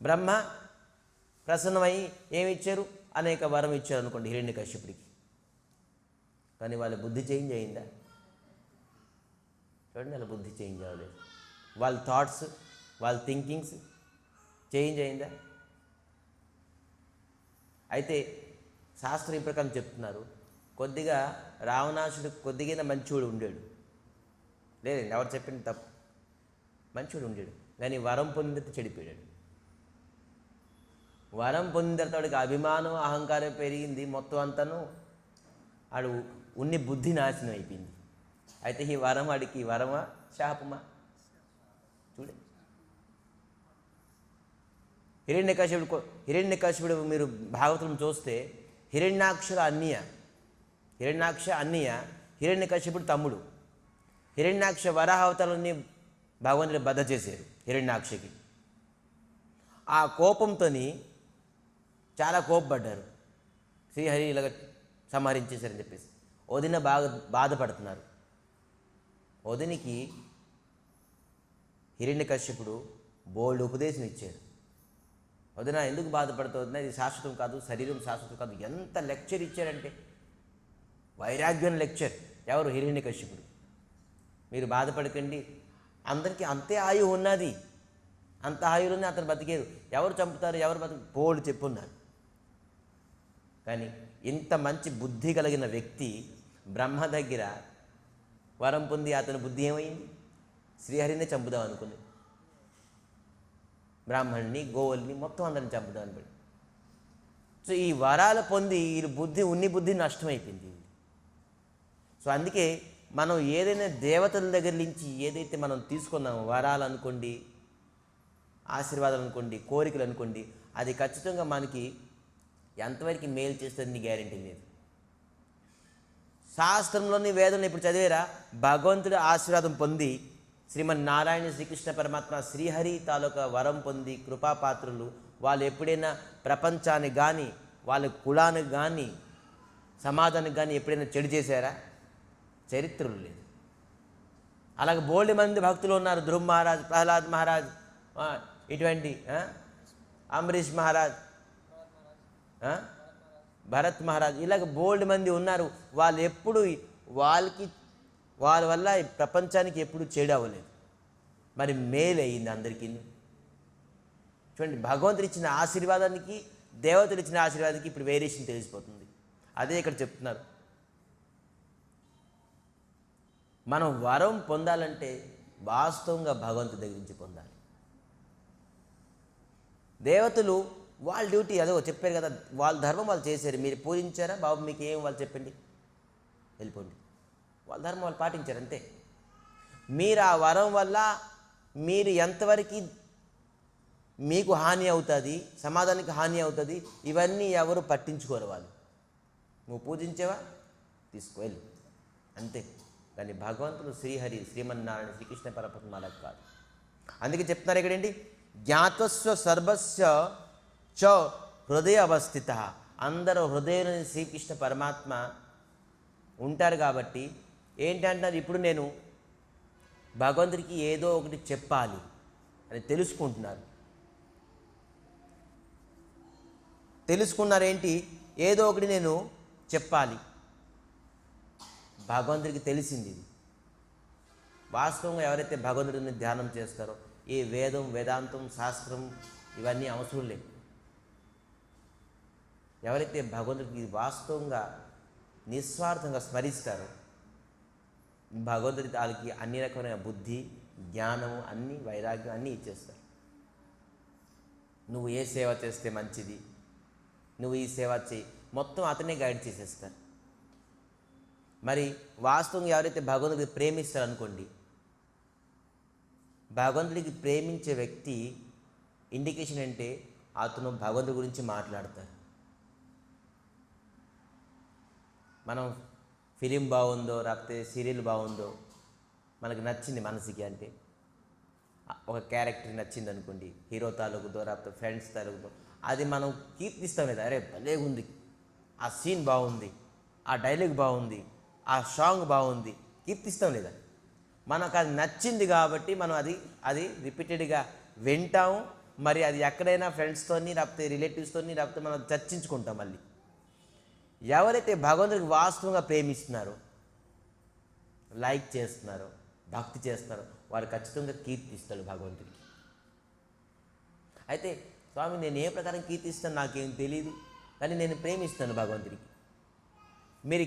బ్రహ్మ ప్రసన్నమై ఏమి ఇచ్చారు? అనేక వరం ఇచ్చారు అనుకోండి హిరణ్యకశ్యపుడికి. కానీ వాళ్ళ బుద్ధి చేంజ్ అయిందా? చూడండి, వాళ్ళ బుద్ధి చేంజ్ అవ్వలేదు. వాళ్ళ థాట్స్, వాళ్ళ థింకింగ్స్ చేంజ్ అయిందా? అయితే శాస్త్రం ఈ ప్రకారం చెప్తున్నారు, కొద్దిగా రావణాసుడు కొద్దిగా మంచివాడు ఉండాడు. లేదండి, ఎవరు చెప్పింది తప్పు. మంచివాడు ఉండాడు, కానీ వరం పొందిన తర్వాత చెడిపోయాడు. వరం పొందిన తర్వాత వాడికి అభిమానం, అహంకారం పెరిగింది. మొత్తం అంతాను వాడు ఉన్ని బుద్ధి నాశనం అయిపోయింది. అయితే ఈ వరం వాడికి వరమా శాపమా? చూడండి, హిరణ్యకశ్యపుడు మీరు భాగవతం చూస్తే హిరణ్యాక్ష అన్నయ్య, హిరణ్యకశ్యపుడు తమ్ముడు. హిరణ్యాక్ష వరాహావతారాన్ని భగవంతుడు బద్ధ చేశారు హిరణ్యాక్షకి. ఆ కోపంతో చాలా కోపపడ్డారు. శ్రీహరి ఇలాగ సంహరించేశారని చెప్పేసి వదిన బాగా బాధపడుతున్నారు. వదినికి హిరణ్యకశ్యపుడు బోల్డ్ ఉపదేశం ఇచ్చారు. వదిన ఎందుకు బాధపడుతుంది? ఇది శాశ్వతం కాదు, శరీరం శాశ్వతం కాదు. ఎంత లెక్చర్ ఇచ్చారంటే, వైరాగ్యం లెక్చర్. ఎవరు? హిరణ్యకశ్యపుడు. మీరు బాధపడకండి, అందరికీ అంతే ఆయువు ఉన్నది, అంత ఆయువులోనే అతను బతికేరు. ఎవరు చంపుతారు, ఎవరు బోల్డ్ చెప్పున్నారు. కానీ ఇంత మంచి బుద్ధి కలిగిన వ్యక్తి బ్రహ్మ దగ్గర వరం పొంది అతని బుద్ధి ఏమైంది? శ్రీహరిని చంపుదాం అనుకుంది. బ్రాహ్మణుని, గోవుల్ని, మొత్తం అందరిని చంపుదాం అనుకోండి. సో ఈ వరాలు పొంది ఈ బుద్ధి నష్టమైపోయింది. సో అందుకే మనం ఏదైనా దేవతల దగ్గర నుంచి ఏదైతే మనం తీసుకున్నామో, వరాలు అనుకోండి, ఆశీర్వాదాలు అనుకోండి, కోరికలు అనుకోండి, అది ఖచ్చితంగా మనకి ఎంతవరకు మేలు చేస్తుందని గ్యారెంటీ లేదు. శాస్త్రంలోని వేదంలో ఇప్పుడు చదివేరా భగవంతుడి ఆశీర్వాదం పొంది శ్రీమన్నారాయణ శ్రీకృష్ణ పరమాత్మ శ్రీహరి తాలూకా వరం పొంది కృపాపాత్రులు వాళ్ళు ఎప్పుడైనా ప్రపంచానికి కానీ వాళ్ళ కులానికి కానీ సమాజానికి కానీ ఎప్పుడైనా చెడు చేశారా? చరిత్రలు లేదు. అలాగే బోల్డ్ మంది భక్తులు ఉన్నారు. ధ్రువ్ మహారాజ్, ప్రహ్లాద్ మహారాజ్, ఇటువంటి అంబరీష్ మహారాజ్, భరత్ మహారాజ్, ఇలాగ బోల్డ్ మంది ఉన్నారు. వాళ్ళు ఎప్పుడు వాళ్ళ వల్ల ప్రపంచానికి ఎప్పుడు చెడు అవ్వలేదు, మరి మేలు అయ్యింది అందరికీ. చూడండి, భగవంతుడు ఇచ్చిన ఆశీర్వాదానికి దేవతలు ఇచ్చిన ఆశీర్వాదానికి ఇప్పుడు వేరియేషన్ తెలిసిపోతుంది. అదే ఇక్కడ చెప్తున్నారు. మనం వరం పొందాలంటే వాస్తవంగా భగవంతుడి దగ్గర నుంచి పొందాలి. దేవతలు వాళ్ళ డ్యూటీ అదో చెప్పారు కదా, వాళ్ళ ధర్మం వాళ్ళు చేశారు. మీరు పూజించారా బాబు, మీకు ఏం వాళ్ళు చెప్పండి, వెళ్ళిపోండి. వాళ్ళ ధర్మం వాళ్ళు పాటించారు అంతే. మీరు ఆ వరం వల్ల మీరు ఎంతవరకు మీకు హాని అవుతుంది, సమాజానికి హాని అవుతుంది, ఇవన్నీ ఎవరు పట్టించుకోరు. వాళ్ళు నువ్వు పూజించేవా తీసుకువెళ్ళు అంతే. కానీ భగవంతుడు శ్రీహరి శ్రీమన్నారాయణ శ్రీకృష్ణ పరమాత్మ అలా కాదు. అందుకే చెప్తున్నారు ఇక్కడేంటి, జ్ఞాతస్వ సర్వస్య చ హృదయ అవస్థిత. అందరూ హృదయంలో శ్రీకృష్ణ పరమాత్మ ఉంటారు. కాబట్టి ఏంటంటున్నారు, ఇప్పుడు నేను భగవంతుడికి ఏదో ఒకటి చెప్పాలి అని తెలుసుకుంటున్నారు. తెలుసుకున్నారేంటి, ఏదో ఒకటి నేను చెప్పాలి. భగవంతుడికి తెలిసింది ఇది. వాస్తవంగా ఎవరైతే భగవంతుడిని ధ్యానం చేస్తారో ఈ వేదం, వేదాంతం, శాస్త్రం ఇవన్నీ అవసరం లేవు. ఎవరైతే భగవంతుడికి వాస్తవంగా నిస్వార్థంగా స్మరిస్తారో భగవంతుడి వాళ్ళకి అన్ని రకమైన బుద్ధి, జ్ఞానము, అన్ని వైరాగ్యం అన్నీ ఇచ్చేస్తారు. నువ్వు ఏ సేవ చేస్తే మంచిది, నువ్వు ఈ సేవ చేయి, మొత్తం అతనే గైడ్ చేసేస్తారు. మరి వాస్తవంగా ఎవరైతే భగవంతుడికి ప్రేమిస్తారనుకోండి, భగవంతుడికి ప్రేమించే వ్యక్తి ఇండికేషన్ అంటే అతను భగవంతుడి గురించి మాట్లాడతారు. మనం ఫిలిం బాగుందో లేకపోతే సీరియల్ బాగుందో మనకు నచ్చింది మనసుకి, అంటే ఒక క్యారెక్టర్ నచ్చింది అనుకోండి, హీరో తాలూకుతో లేకపోతే ఫ్రెండ్స్ తాలూకుతో, అది మనం కీర్తిస్తాం లేదా, అరే భలే ఉంది, ఆ సీన్ బాగుంది, ఆ డైలాగ్ బాగుంది, ఆ సాంగ్ బాగుంది, కీర్తిస్తాం లేదా. మనకు అది నచ్చింది కాబట్టి మనం అది రిపీటెడ్గా వింటాము. మరి అది ఎక్కడైనా ఫ్రెండ్స్తోని లేకపోతే రిలేటివ్స్తోని లేకపోతే మనం చర్చించుకుంటాం. మళ్ళీ ఎవరైతే భగవంతుడికి వాస్తవంగా ప్రేమిస్తున్నారో, లైక్ చేస్తున్నారో, భక్తి చేస్తున్నారో వారు ఖచ్చితంగా కీర్తిస్తాడు భగవంతుడికి. అయితే స్వామి నేను ఏ ప్రకారం కీర్తిస్తాను నాకేం తెలియదు, కానీ నేను ప్రేమిస్తాను భగవంతుడికి. మీరు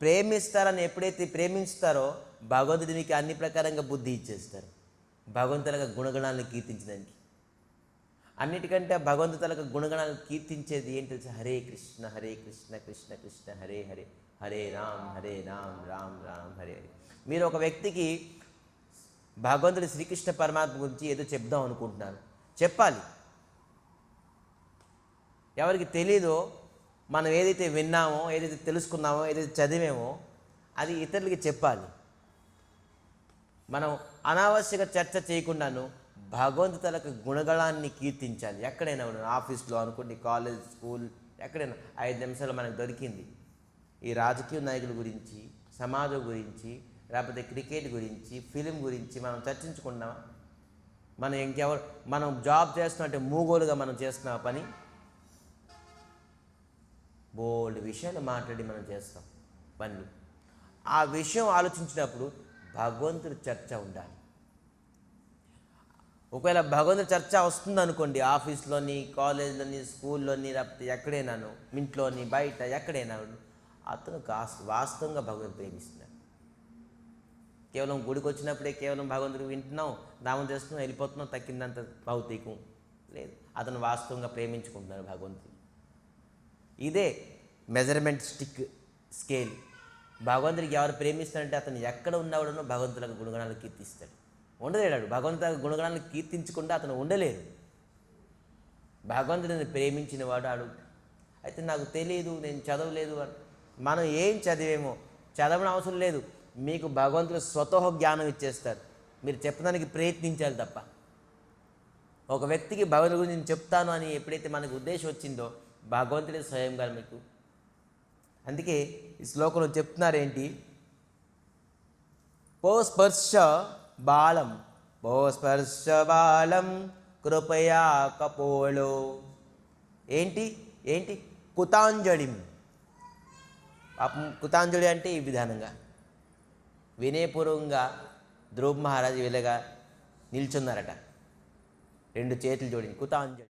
ప్రేమిస్తారని ఎప్పుడైతే ప్రేమిస్తారో భగవంతుడి మీకు అన్ని ప్రకారంగా బుద్ధి ఇచ్చేస్తారు. భగవంతుల గుణగణాలను కీర్తించడానికి అన్నిటికంటే భగవంతుల గుణగణాలను కీర్తించేది ఏంటి తెలుసా? హరే కృష్ణ హరే కృష్ణ కృష్ణ కృష్ణ హరే హరే, హరే రామ్ రామ్ రామ్ హరే హరే. మీరు ఒక వ్యక్తికి భగవంతుడి శ్రీకృష్ణ పరమాత్మ గురించి ఏదో చెప్దాం అనుకుంటున్నారు, చెప్పాలి. ఎవరికి తెలీదో మనం ఏదైతే విన్నామో, ఏదైతే తెలుసుకున్నామో, ఏదైతే చదివామో అది ఇతరులకి చెప్పాలి. మనం అనావశ్యక చర్చ చేయకుండాను భగవంతులకు గుణగణాన్ని కీర్తించాలి. ఎక్కడైనా ఆఫీస్లో అనుకోండి, కాలేజ్, స్కూల్, ఎక్కడైనా 5 నిమిషాలు మనకు దొరికింది ఈ రాజకీయ నాయకుల గురించి, సమాజం గురించి, లేకపోతే క్రికెట్ గురించి, ఫిలిం గురించి మనం చర్చించుకున్నామా? మనం జాబ్ చేస్తున్నట్టే మూగోలుగా మనం చేస్తున్న పని బోల్డ్ విషయాలు మాట్లాడి మనం చేస్తాం పని. ఆ విషయం ఆలోచించినప్పుడు భగవంతుడి చర్చ ఉండాలి. ఒకవేళ భగవంతుడి చర్చ వస్తుంది అనుకోండి, ఆఫీస్లోని, కాలేజ్లోని, స్కూల్లోని, లేకపోతే ఎక్కడైనాను, ఇంట్లోని, బయట ఎక్కడైనా అతను వాస్తవంగా భగవంతుడు ప్రేమిస్తున్నాడు. కేవలం గుడికి వచ్చినప్పుడే కేవలం భగవంతుడు వింటున్నాం, నామం చేస్తున్నాం, వెళ్ళిపోతున్నాం, తక్కిందంత భౌతికం లేదు. అతను వాస్తవంగా ప్రేమించుకుంటున్నాడు భగవంతుడు. ఇదే మెజర్మెంట్ స్కేల్. భగవంతుడికి ఎవరు ప్రేమిస్తాడంటే అతను ఎక్కడ ఉన్నవాడనో భగవంతులకు గుణగణాలు కీర్తిస్తాడు. ఉండలేడు భగవంతుల గుణగణాలను కీర్తించకుండా అతను ఉండలేడు. భగవంతుడిని ప్రేమించిన వాడు అయితే నాకు తెలియదు, నేను చదవలేదు అని మనం ఏం చదివేమో చదవడం అవసరం లేదు, మీకు భగవంతుడు స్వతహ జ్ఞానం ఇచ్చేస్తారు. మీరు చెప్పడానికి ప్రయత్నించాలి తప్ప. ఒక వ్యక్తికి భగవంతుడి గురించి నేను చెప్తాను అని ఎప్పుడైతే మనకు ఉద్దేశం వచ్చిందో భగవంతుడే స్వయంగా మీకు. అందుకే ఈ శ్లోకంలో చెప్తున్నారేంటి, పోస్పర్శ బాలం పోస్పర్శ బాలం కృపయా కపోలో. ఏంటి ఏంటి కుతాంజలిం. పాపం కుతాంజలి అంటే ఈ విధానంగా వినయపూర్వకంగా ధ్రువ మహారాజు వీళ్ళగా నిల్చున్నారట, 2 చేతులు జోడించి కుతాంజలి.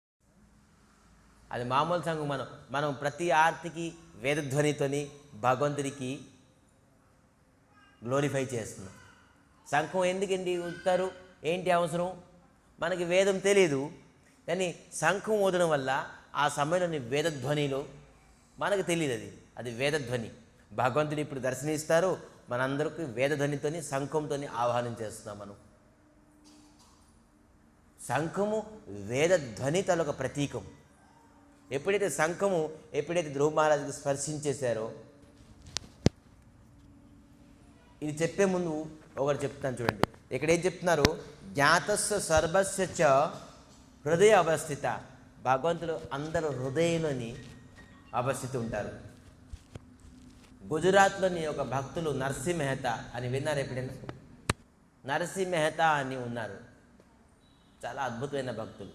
అది మామూలు సంఘం. మనం ప్రతి ఆర్తికి వేదధ్వనితోని భగవంతుడికి గ్లోరిఫై చేస్తున్నాం. శంఖం ఎందుకండి ఊదుతారు, ఏంటి అవసరం? మనకి వేదం తెలియదు, కానీ శంఖం ఊదడం వల్ల ఆ సమయంలోని వేదధ్వనిలో మనకు తెలియదు, అది వేదధ్వని. భగవంతుడు ఇప్పుడు దర్శనమిస్తారు, మనందరికీ వేదధ్వనితోని శంఖంతో ఆహ్వానం చేస్తున్నాం. మనం శంఖము వేదధ్వని తలొక ప్రతీకం. ఎప్పుడైతే శంఖము ఎప్పుడైతే ధ్రువ మహారాజుకు స్పర్శించేశారో, ఇది చెప్పే ముందు ఒకటి చెప్తాను చూడండి. ఇక్కడ ఏం చెప్తున్నారు, జ్ఞాతస్య సర్వస్య చ హృదయ అవస్థిత. భగవంతుడు అందరూ హృదయంలోని అవస్థితి ఉంటారు. గుజరాత్లోని ఒక భక్తులు నరసింహ మెహతా అని విన్నారు ఎప్పుడైనా? నరసింహ మెహతా అని ఉన్నారు, చాలా అద్భుతమైన భక్తులు.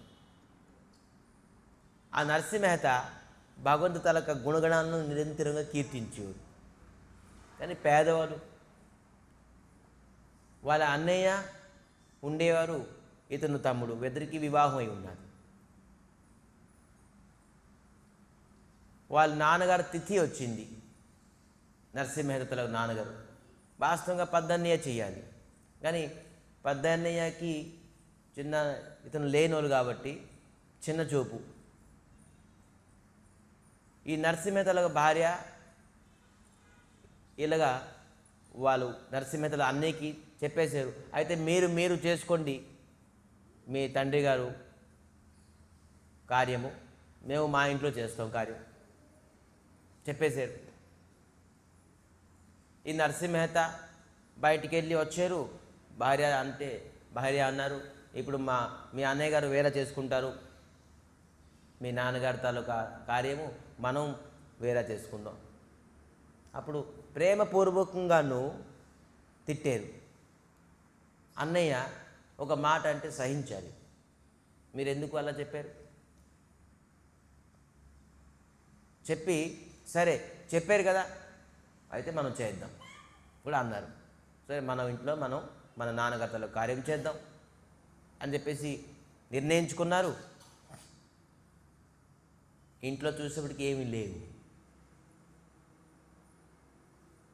ఆ నరసింహ మెహతా భగవంతు తలక గుణగణాలను నిరంతరంగా కీర్తించేవారు. కానీ పేదవారు, వాళ్ళ అన్నయ్య ఉండేవారు, ఇతను తమ్ముడు, ఇద్దరికి వివాహం అయి ఉన్నారు. వాళ్ళ నాన్నగారు తిథి వచ్చింది, నరసింహ మెహతా నాన్నగారు. వాస్తవంగా పెద్దన్నయ్య చేయాలి, కానీ పెద్దన్నయ్యకి ఇతను లేనోళ్ళు కాబట్టి చిన్న చూపు. ఈ నరసింహ మెహతా భార్య ఇలాగా వాళ్ళు నరసింహ మెహతా అన్నయ్యకి చెప్పేశారు, అయితే మీరు చేసుకోండి మీ తండ్రి గారు కార్యము, మేము మా ఇంట్లో చేస్తాం కార్యం చెప్పేశారు. ఈ నరసింహ మెహతా బయటికి వెళ్ళి వచ్చారు. భార్య అన్నారు, ఇప్పుడు మీ అన్నయ్య గారు వేరే చేసుకుంటారు, మీ నాన్నగారి తాలూకా కార్యము మనం వేరే చేసుకుందాం. అప్పుడు ప్రేమపూర్వకంగాను తిట్టారు. అన్నయ్య ఒక మాట అంటే సహించాలి, మీరు ఎందుకు అలా చెప్పారు? చెప్పి సరే చెప్పారు కదా, అయితే మనం చేద్దాం కూడా అన్నారు. సరే మన ఇంట్లో మనం మన నాన్నగారితో కార్యం చేద్దాం అని చెప్పేసి నిర్ణయించుకున్నారు. ఇంట్లో చూసేప్పటికి ఏమీ లేవు.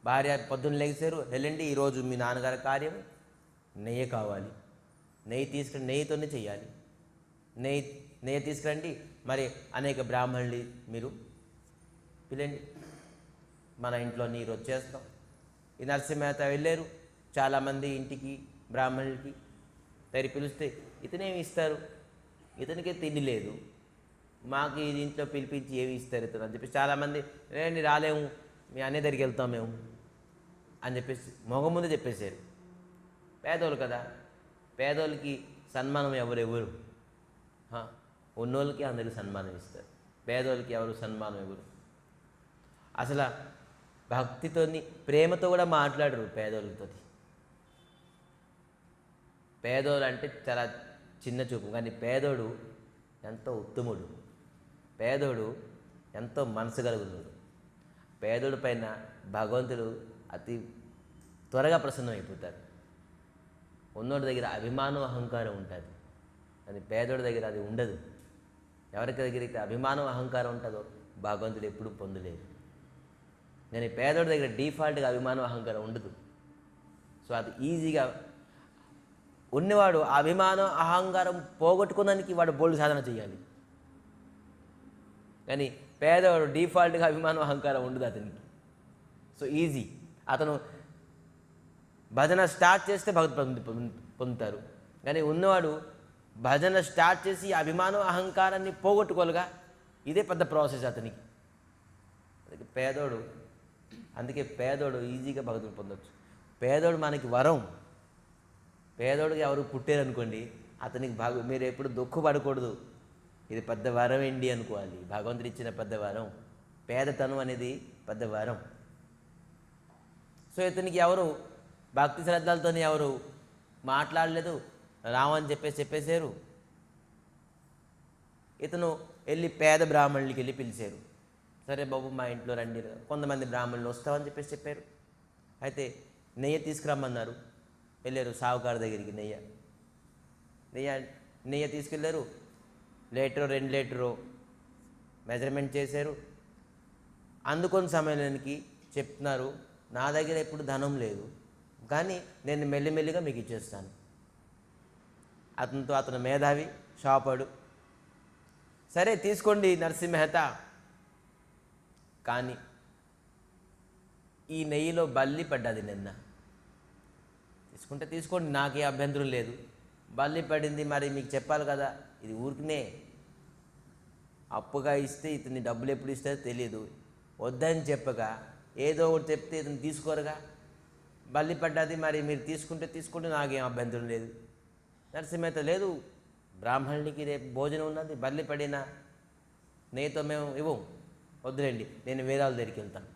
భార్య పొద్దున్న లేచారు, వెళ్ళండి ఈరోజు మీ నాన్నగారి కార్యం నెయ్యి కావాలి, నెయ్యి తీసుకుని నెయ్యితోనే చేయాలి, నెయ్యి తీసుకురండి, మరి అనేక బ్రాహ్మణులు మీరు పిలండి, మన ఇంట్లోని ఈరోజు చేస్తాం. ఈ నరసింహ మెహతా వెళ్ళారు, చాలామంది ఇంటికి బ్రాహ్మణులకి తరి పిలిస్తే ఇతనేమి ఇస్తారు, ఇతనికే తిండి లేదు, మాకు ఈ ఇంట్లో పిలిపించి ఏమి ఇస్తారు ఇతను అని చెప్పేసి చాలామంది రండి రాలేము, మీ అన్నయ్య దగ్గరికి వెళ్తాం మేము అని చెప్పేసి మొగం ముందు చెప్పేశారు. పేదోళ్ళు కదా, పేదోళ్ళకి సన్మానం ఎవరు ఉన్నోళ్ళకి అందరికీ సన్మానం ఇస్తారు, పేదోళ్ళకి ఎవరు సన్మానం ఎవరు? అసలు భక్తితోని ప్రేమతో కూడా మాట్లాడరు పేదోళ్ళతో. పేదోళ్ళు అంటే చాలా చిన్న చూపు, కానీ పేదోడు ఎంతో ఉత్తముడు, పేదోడు ఎంతో మనసు కలుగున్నాడు. పేదోడి పైన భగవంతుడు అతి త్వరగా ప్రసన్నమైపోతారు. ఉన్నోడి దగ్గర అభిమానం అహంకారం ఉంటుంది, కానీ పేదోడి దగ్గర అది ఉండదు. ఎవరికి దగ్గర అయితే అభిమానం అహంకారం ఉంటుందో భగవంతుడు ఎప్పుడు పొందలేదు. కానీ పేదోడి దగ్గర డిఫాల్ట్గా అభిమానం అహంకారం ఉండదు. సో అది ఈజీగా ఉన్నవాడు అభిమానం అహంకారం పోగొట్టుకోవడానికి వాడు బోల్డ్ సాధన చేయాలి. కానీ పేదవాడు డిఫాల్ట్గా అభిమానం అహంకారం ఉండదు అతనికి. సో ఈజీ, అతను భజన స్టార్ట్ చేస్తే భగవత్ పొందుతారు. కానీ ఉన్నవాడు భజన స్టార్ట్ చేసి అభిమానం అహంకారాన్ని పోగొట్టుకోలుగా, ఇదే పెద్ద ప్రాసెస్ అతనికి. పేదోడు అందుకే పేదోడు ఈజీగా భగవంతుని పొందొచ్చు. పేదోడు మనకి వరం. పేదోడికి ఎవరు పుట్టారనుకోండి, అతనికి మీరు ఎప్పుడు దుఃఖపడకూడదు. ఇది పెద్ద వరం ఏంటి అనుకోవాలి. భగవంతుడు ఇచ్చిన పెద్ద వరం. పేదతనం అనేది పెద్ద వరం. సో ఇతనికి ఎవరు భక్తి శ్రద్ధలతో ఎవరు మాట్లాడలేదు, రామని చెప్పేశారు. ఇతను వెళ్ళి పేద బ్రాహ్మణులకి వెళ్ళి పిలిచారు. సరే బాబు మా ఇంట్లో రండి, కొంతమంది బ్రాహ్మణులు వస్తామని చెప్పారు. అయితే నెయ్యి తీసుకురమ్మన్నారు. వెళ్ళారు సావుకారు దగ్గరికి. నెయ్యి తీసుకెళ్ళారు. లీటరు 2 లీటరు మెజర్మెంట్ చేశారు. అందుకొని సమయానికి చెప్తున్నారు, నా దగ్గర ఎప్పుడు ధనం లేదు, కానీ నేను మెల్లిమెల్లిగా మీకు ఇచ్చేస్తాను. అతను మేధావి, షాపాడు. సరే తీసుకోండి నరసింహ మెహతా. కానీ ఈ నెయ్యిలో బల్లి పడ్డది నిన్న. తీసుకోండి, నాకే అభ్యంతరం లేదు. బల్లి పడింది, మరి మీకు చెప్పాలి కదా. ఇది ఊరికినే అప్పుగా ఇస్తే ఇతని డబ్బులు ఎప్పుడు ఇస్తారో తెలియదు. వద్దని చెప్పగా ఏదో ఒకటి చెప్తే ఇతను తీసుకోరుగా. బల్లి పడ్డది, మరి మీరు తీసుకుంటే నాకేం అభ్యంతరం లేదు. నరసింహత లేదు, బ్రాహ్మణుడికి రేపు భోజనం ఉన్నది, బల్లి పడినా నెయ్యితో మేము ఇవ్వం, వద్దులేండి, నేను వేరాల దగ్గరికి వెళ్తాను.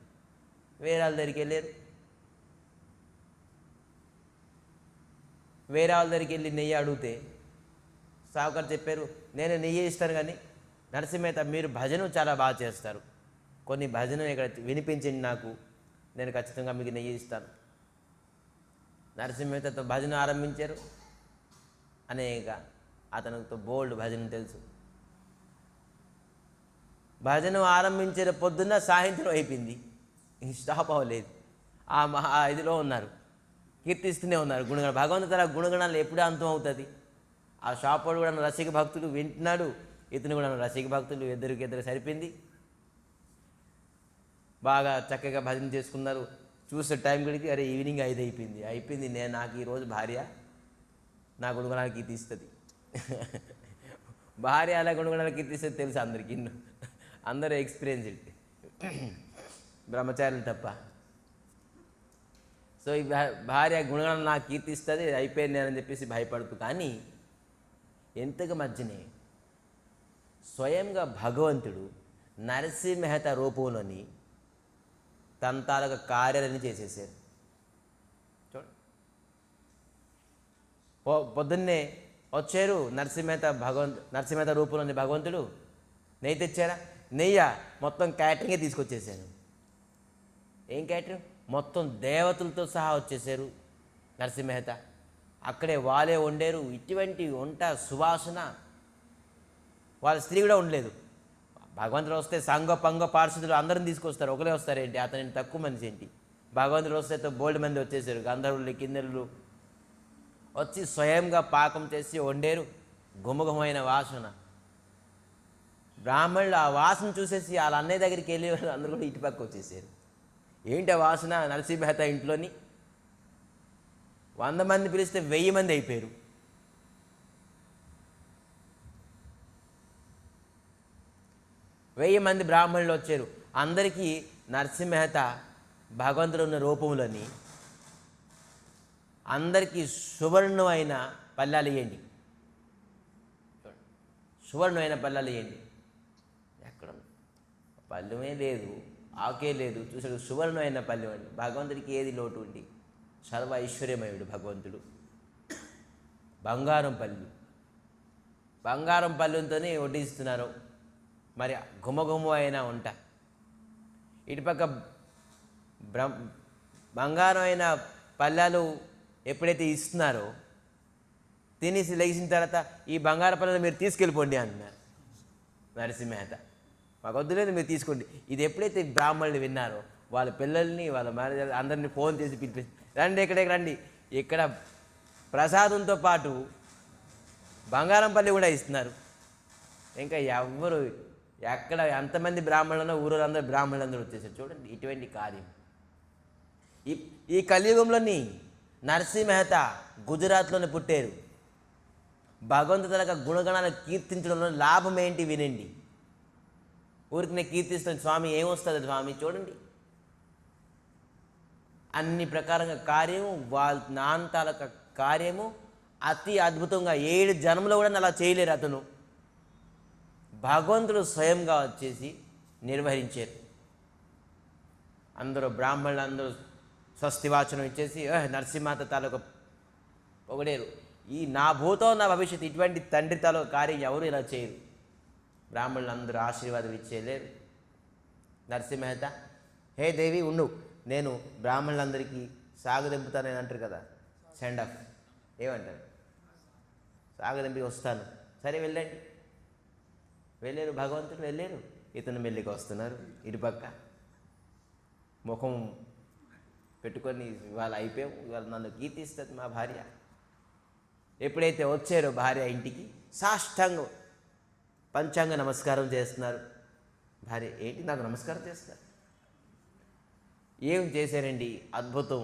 వేరాల దగ్గరికి వెళ్ళారు. వేరాల దగ్గరికి వెళ్ళి నెయ్యి అడిగితే సావుకారు చెప్పారు, నేను నెయ్యి ఇస్తాను, కానీ నరసింహత మీరు భజన చాలా బాగా చేస్తారు, కొన్ని భజన ఇక్కడ వినిపించండి నాకు, నేను ఖచ్చితంగా మీకు నెయ్యి ఇస్తాను. నరసింహతతో భజన ఆరంభించారు. అతనితో బోల్డ్ భజన తెలుసు. భజన ఆరంభించిన పొద్దున్న సాయంత్రం అయిపోయింది, స్టాప్ అవ్వలేదు. ఇదిలో ఉన్నారు, కీర్తిస్తూనే ఉన్నారు గుణగణ. భగవంతుడు గుణగణాలు ఎప్పుడే అంతం అవుతుంది. ఆ షాపోడు కూడా రసిక భక్తులు వింటున్నాడు, ఇతను కూడా రసిక భక్తులు, ఇద్దరు సరిపోయింది. బాగా చక్కగా భజన చేసుకున్నారు. చూసే టైం గడికి అరే ఈవినింగ్ 5 అయిపోయింది. నాకు ఈరోజు భార్య నా గుణగణాలు కీర్తిస్తుంది. భార్య అలా గుణగణాలు కీర్తిస్తుంది తెలుసు అందరికీ. అందరూ ఎక్స్పీరియన్స్డ్, బ్రహ్మచారులు తప్ప. సో ఈ భార్య గుణగణాలు నాకు కీర్తిస్తుంది, అయిపోయింది అని చెప్పేసి భయపడుతూ, కానీ ఎంతగా మధ్యనే స్వయంగా భగవంతుడు నరసింహ మెహతా రూపంలోని తన తాలూకా కార్యాలని చేసేసారు. చూడండి, పొద్దున్నే వచ్చారు నరసింహ మెహతా రూపంలోని భగవంతుడు. నెయ్యి తెచ్చారా? నెయ్యి మొత్తం క్యాటరింగే తీసుకొచ్చేసాను. ఏం క్యాటరింగ్? మొత్తం దేవతలతో సహా వచ్చేసారు నరసింహ మెహతా. అక్కడే వాళ్ళే వండారు. ఇటువంటి వంట సువాసన. వాళ్ళ స్త్రీ కూడా ఉండలేదు. భగవంతుడు వస్తే పంగ పార్షదులు అందరిని తీసుకొస్తారు, ఒకరే వస్తారేంటి? అతని తక్కువ మనిషి ఏంటి? భగవంతుడు వస్తే బోల్డ్ మంది వచ్చేసారు, గంధర్వులు కిన్నెరులు వచ్చి స్వయంగా పాకం చేసి వండారు. గుమగుమైన వాసన. బ్రాహ్మణులు ఆ వాసన చూసేసి వాళ్ళ అన్నయ్య దగ్గరికి వెళ్ళి అందరూ కూడా ఇటుపక్క వచ్చేసారు. ఏంటి ఆ వాసన? నరసింహ మెహతా ఇంట్లోని 100 మంది పిలిస్తే 1000 మంది అయిపోయారు. వెయ్యి మంది బ్రాహ్మణులు వచ్చారు. అందరికీ నరసింహ మెహతా భగవంతుడు ఉన్న రూపంలోని అందరికీ సువర్ణమైన పళ్ళాలు ఇవ్వండి, సువర్ణమైన పళ్ళాలు ఇవ్వండి. ఎక్కడ పళ్ళమే లేదు, ఆకే లేదు, చూసాడు సువర్ణమైన పల్లెం అండి. భగవంతుడికి ఏది లోటు ఉండి? సర్వ ఐశ్వర్యమయుడు భగవంతుడు. బంగారం పళ్ళుతోనే వడ్డిస్తున్నారు. మరి గుమగుమ అయినా వంట. ఇటుపక్క బంగారం అయిన పళ్ళాలు ఎప్పుడైతే ఇస్తున్నారో, తినేసి లెగిసిన తర్వాత ఈ బంగారు పళ్ళను మీరు తీసుకెళ్ళిపోండి అన్నారు నరసింహ మెహతా. మాకు వద్దులేదు, మీరు తీసుకోండి. ఇది ఎప్పుడైతే బ్రాహ్మణులు విన్నారో, వాళ్ళ పిల్లల్ని వాళ్ళ మేనేజర్ అందరినీ ఫోన్ చేసి పిలిపి, రండి ఇక్కడికి రండి, ఇక్కడ ప్రసాదంతో పాటు బంగారం పల్లి కూడా ఇస్తున్నారు. ఇంకా ఎవ్వరు ఎక్కడ ఎంతమంది బ్రాహ్మణులను ఊరందరూ బ్రాహ్మణులందరూ వచ్చేసారు. చూడండి ఇటువంటి కార్యం. ఈ కలియుగంలోని నరసింహ మెహతా గుజరాత్లోనే పుట్టారు. భగవంతుల గుణగణాలు కీర్తించడంలో లాభం ఏంటి వినండి. ఊరికి నేను కీర్తిస్తాను స్వామి, ఏమొస్తుంది స్వామి? చూడండి అన్ని ప్రకారంగా కార్యము వాళ్ళ నాన్న తాలూకా కార్యము అతి అద్భుతంగా 7 జన్మలో కూడా అలా చేయలేరు అతను. భగవంతుడు స్వయంగా వచ్చేసి నిర్వహించారు. అందరూ బ్రాహ్మణులు అందరూ స్వస్తివాచనం ఇచ్చేసి నరసింహత తాలూకా పొగడేరు. ఈ నా భూతం నా భవిష్యత్తు ఇటువంటి తండ్రి తాలూకా కార్యం ఎవరు ఇలా చేయరు. బ్రాహ్మణులు అందరూ ఆశీర్వాదం ఇచ్చేయలేరు. నరసింహత, హే దేవి ఉండు, నేను బ్రాహ్మణులందరికీ సాగదింపుతానని అంటారు కదా, సెండ్ ఆఫ్ ఏమంటారు, సాగదింపి వస్తాను. సరే వెళ్ళండి. వెళ్ళారు, భగవంతుడు వెళ్ళారు. ఇతను మెల్లికి వస్తున్నారు. ఇటుపక్క ముఖం పెట్టుకొని ఇవాళ అయిపోయాం, ఇవాళ నన్ను కీర్తిస్తుంది మా భార్య. ఎప్పుడైతే వచ్చారో భార్య ఇంటికి సాష్టాంగం పంచాంగ నమస్కారం చేస్తున్నారు. భార్య, ఏంటి నాకు నమస్కారం చేస్తారు? ఏం చేశారండి అద్భుతం.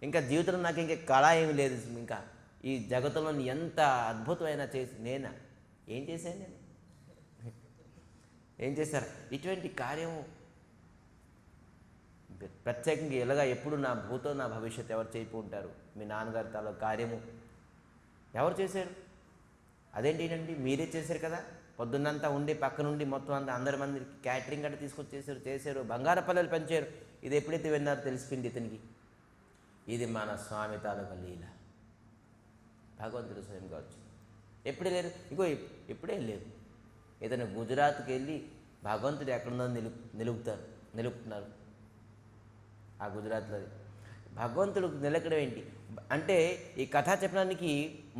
ఇంకా జీవితంలో నాకు ఇంకా కళ ఏమి లేదు. ఇంకా ఈ జగత్తులో ఎంత అద్భుతమైన చేసి నేనా ఏం చేశాను? నేను ఏం చేశారు? ఇటువంటి కార్యము ప్రత్యేకంగా ఎలాగా ఎప్పుడు నా భూతో నా భవిష్యత్తు ఎవరు చేయిపోంటారు? మీ నాన్నగారి తాలో కార్యము ఎవరు చేశారు? అదేంటండి మీరే చేశారు కదా. పొద్దున్నంతా ఉండి పక్క నుండి మొత్తం అంతా అందరి మందికి క్యాటరింగ్ అంటే చేశారు. బంగార పల్లెలు పెంచారు. ఇది ఎప్పుడైతే విన్నారో తెలిసిపోయింది ఇతనికి, ఇది మన స్వామి తాలూకా లీల. భగవంతుడు స్వయంగా వచ్చి ఎప్పుడే లేరు, ఇంకో ఎప్పుడే లేదు. ఏదైనా గుజరాత్కి వెళ్ళి భగవంతుడు ఎక్కడుందో నిలుపుతున్నారు. ఆ గుజరాత్లో భగవంతుడు నిలకడం ఏంటి అంటే, ఈ కథ చెప్పడానికి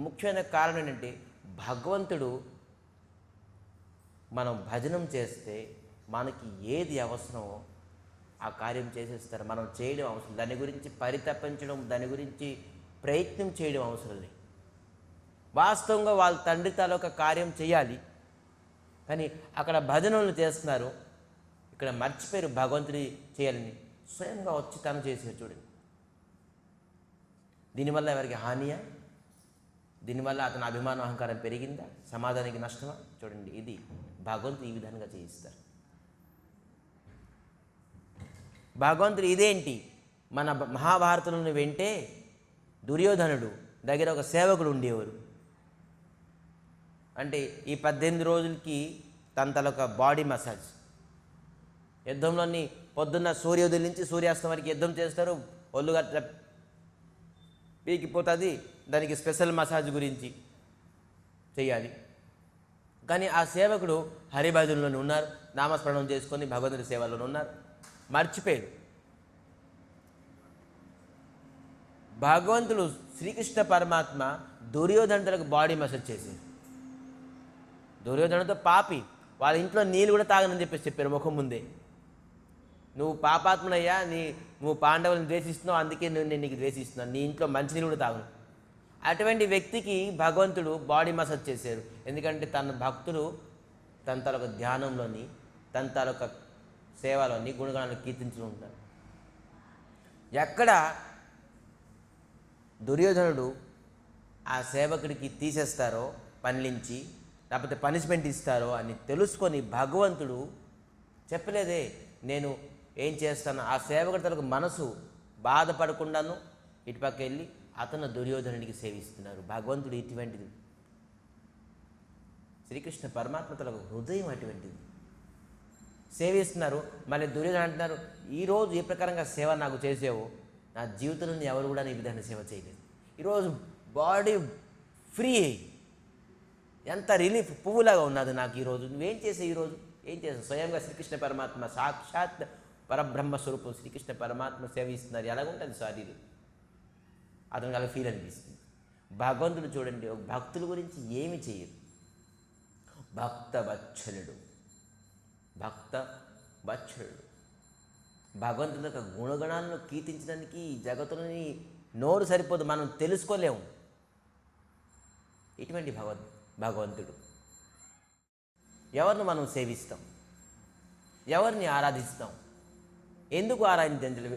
ముఖ్యమైన కారణం ఏంటంటే, భగవంతుడు మనం భజనం చేస్తే మనకి ఏది అవసరమో ఆ కార్యం చేసేస్తారు. మనం చేయడం అవసరం, దాని గురించి పరితపించడం, దాని గురించి ప్రయత్నం చేయడం అవసరం లేదు. వాస్తవంగా వాళ్ళ తండ్రి తాలూకా కార్యం చేయాలి, కానీ అక్కడ భజనలు చేస్తున్నారు. ఇక్కడ మర్చిపోయారు భగవంతుడి చేయాలని. స్వయంగా వచ్చి తను చేశారు. చూడండి, దీనివల్ల ఎవరికి హానియా? దీనివల్ల అతని అభిమానం అహంకారం పెరిగిందా? సమాధానానికి నష్టమా? చూడండి, ఇది భగవంతుడు ఈ విధంగా చేయిస్తారు. భగవంతుడు ఇదేంటి, మన మహాభారతంలో వింటే దుర్యోధనుడు దగ్గర ఒక సేవకుడు ఉండేవారు. అంటే ఈ 18 రోజులకి తన తలొక బాడీ మసాజ్. యుద్ధంలోని పొద్దున్న సూర్యోదయం నుంచి సూర్యాస్తం వరకు యుద్ధం చేస్తారు. ఒళ్ళు గట్ల పీకిపోతుంది. దానికి స్పెషల్ మసాజ్ గురించి చేయాలి. కానీ ఆ సేవకుడు హరిభజనలోనే ఉన్నారు, నామస్మరణం చేసుకొని భగవంతుడి సేవలోనే ఉన్నారు, మర్చిపోయారు. భగవంతుడు శ్రీకృష్ణ పరమాత్మ దుర్యోధనులకు బాడీ మసాజ్ చేశారు. దుర్యోధనుడితో పాపి, వాళ్ళ ఇంట్లో నీళ్ళు కూడా తాగనని చెప్పారు ముఖం ముందే. నువ్వు పాపాత్మునయ్యా, నువ్వు పాండవులను ద్వేషిస్తున్నావు, అందుకే నేను నీకు ద్వేషిస్తున్నాను, నీ ఇంట్లో మంచినీళ్ళు కూడా తాగను. అటువంటి వ్యక్తికి భగవంతుడు బాడీ మసాజ్ చేశారు. ఎందుకంటే తన భక్తులు తన తాలూకా ధ్యానంలోని, తన తాలూకా సేవలోని గుణగణాలను కీర్తించుతూ ఉంటారు. ఎక్కడ దుర్యోధనుడు ఆ సేవకుడికి తీసేస్తారో పనిలించి, లేకపోతే పనిష్మెంట్ ఇస్తారో అని తెలుసుకొని భగవంతుడు చెప్పలేదే నేను ఏం చేస్తాను. ఆ సేవకుడి తనకు మనసు బాధపడకుండాను ఇటుపక్క వెళ్ళి అతను దుర్యోధనుడికి సేవిస్తున్నారు. భగవంతుడు ఇటువంటిది. శ్రీకృష్ణ పరమాత్మ తనకు హృదయం అటువంటిది. సేవిస్తున్నారు. మళ్ళీ దుర్యోధన అంటున్నారు, ఈరోజు ఏ ప్రకారంగా సేవ నాకు చేసేవో నా జీవితంలో ఎవరు కూడా నీ విధంగా సేవ చేయలేదు. ఈరోజు బాడీ ఫ్రీ, ఎంత రిలీఫ్, పువ్వులాగా ఉన్నది నాకు ఈరోజు. నువ్వేం చేసావు? ఈరోజు ఏం చేసావు? స్వయంగా శ్రీకృష్ణ పరమాత్మ సాక్షాత్ పరబ్రహ్మ స్వరూపం శ్రీకృష్ణ పరమాత్మ సేవిస్తున్నారు. ఎలాగుంటుంది సార్ ఇది? అతనికి అలా ఫీల్ అనిపిస్తుంది. భగవంతుడు చూడండి, ఒక భక్తుల గురించి ఏమి చేయరు. భక్త వత్సలుడు భగవంతుని యొక్క గుణగణాలను కీర్తించడానికి ఈ జగత్తుని నోరు సరిపోదు, మనం తెలుసుకోలేము. ఇటువంటి భగవంతుడు. ఎవరిని మనం సేవిస్తాం? ఎవరిని ఆరాధిస్తాం? ఎందుకు ఆరాధించాలి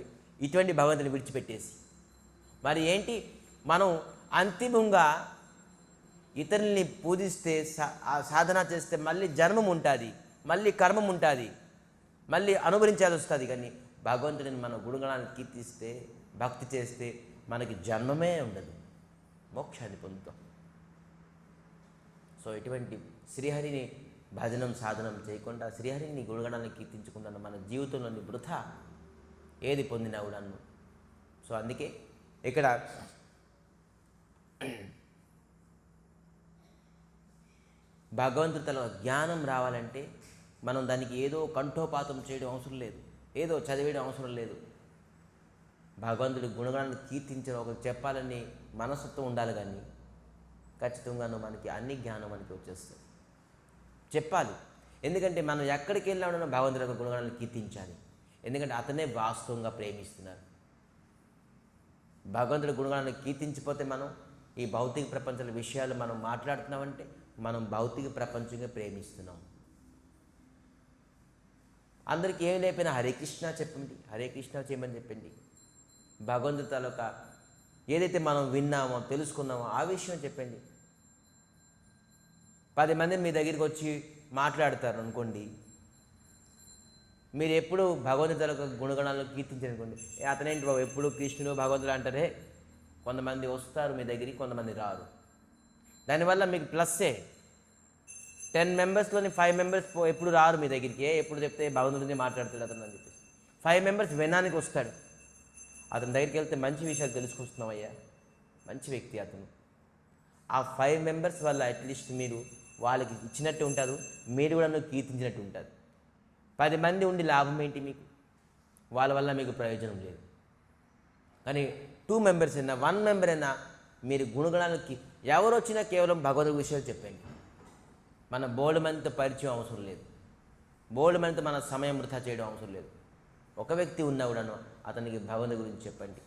ఇటువంటి భగవంతుని విడిచిపెట్టేసి? మరి ఏంటి, మనం అంతిమంగా ఇతరుల్ని పూజిస్తే, సాధన చేస్తే మళ్ళీ జన్మం ఉంటుంది, మళ్ళీ కర్మం ఉంటుంది, మళ్ళీ అనుభవించాల్సి వస్తుంది. కానీ భగవంతుడిని మన గుణగణాన్ని కీర్తిస్తే భక్తి చేస్తే మనకి జన్మమే ఉండదు, మోక్షాన్ని పొందుతాం. సో ఇటువంటి శ్రీహరిని భజనం సాధనం చేయకుండా శ్రీహరిని గుణగణాలను కీర్తించకుండా మన జీవితంలోని వృథా ఏది పొందినా కూడాను. సో అందుకే ఇక్కడ భగవంతుడి తల జ్ఞానం రావాలంటే మనం దానికి ఏదో కంఠోపాతం చేయడం అవసరం లేదు, ఏదో చదివేయడం అవసరం లేదు. భగవంతుడి గుణగణాలను కీర్తించడం ఒకరికి చెప్పాలని మనస్తత్వం ఉండాలి, కానీ ఖచ్చితంగాను మనకి అన్ని జ్ఞానం మనకి వచ్చేస్తుంది, చెప్పాలి. ఎందుకంటే మనం ఎక్కడికి వెళ్ళినా భగవంతుడి యొక్క గుణగణాలను కీర్తించాలి. ఎందుకంటే అతనే వాస్తవంగా ప్రేమిస్తున్నారు. భగవంతుడి గుణగణాలను కీర్తించిపోతే మనం ఈ భౌతిక ప్రపంచంలో విషయాలు మనం మాట్లాడుతున్నామంటే మనం భౌతిక ప్రపంచంగా ప్రేమిస్తున్నాం. అందరికీ ఏం లేకపోయినా హరే కృష్ణ చెప్పండి, హరే కృష్ణ చేయమని చెప్పండి. భగవంతుడి తాలూకా ఏదైతే మనం విన్నామో తెలుసుకున్నామో ఆ విషయం చెప్పండి. 10 మంది మీ దగ్గరికి వచ్చి మాట్లాడతారు అనుకోండి, మీరు ఎప్పుడు భగవంతుడి తాలూకా గుణగణాలను కీర్తించారు అనుకోండి, అతనేంటి బాబు ఎప్పుడు కృష్ణుడు భగవంతుడు అంటారే. కొంతమంది వస్తారు మీ దగ్గరికి, కొంతమంది రారు. దానివల్ల మీకు ప్లస్సే. 10 మెంబర్స్లోని 5 మెంబర్స్ ఎప్పుడు రారు మీ దగ్గరికి, ఎప్పుడు చెప్తే భగవంతుడిని మాట్లాడుతాడు అతను అని చెప్పేసి. 5 మెంబర్స్ వినడానికి వస్తాడు. అతని దగ్గరికి వెళ్తే మంచి విషయాలు తెలుసుకొస్తున్నామయ్యా, మంచి వ్యక్తి అతను. ఆ 5 మెంబర్స్ వల్ల అట్లీస్ట్ మీరు వాళ్ళకి ఇచ్చినట్టు ఉంటారు, మీరు కూడా కీర్తించినట్టు ఉంటుంది. 10 మంది ఉండి లాభం ఏంటి మీకు? వాళ్ళ వల్ల మీకు ప్రయోజనం లేదు. కానీ 2 మెంబర్స్ అయినా 1 మెంబర్ అయినా మీరు గుణగణాలకి ఎవరు వచ్చినా కేవలం భగవద్ విషయాలు చెప్పండి. మన బోల్డ్ మందితో పరిచయం అవసరం లేదు, బోల్డ్ మందితో మన సమయం వృధా చేయడం అవసరం లేదు. ఒక వ్యక్తి ఉన్నా కూడాను అతనికి భగవంతుడి గురించి చెప్పండి,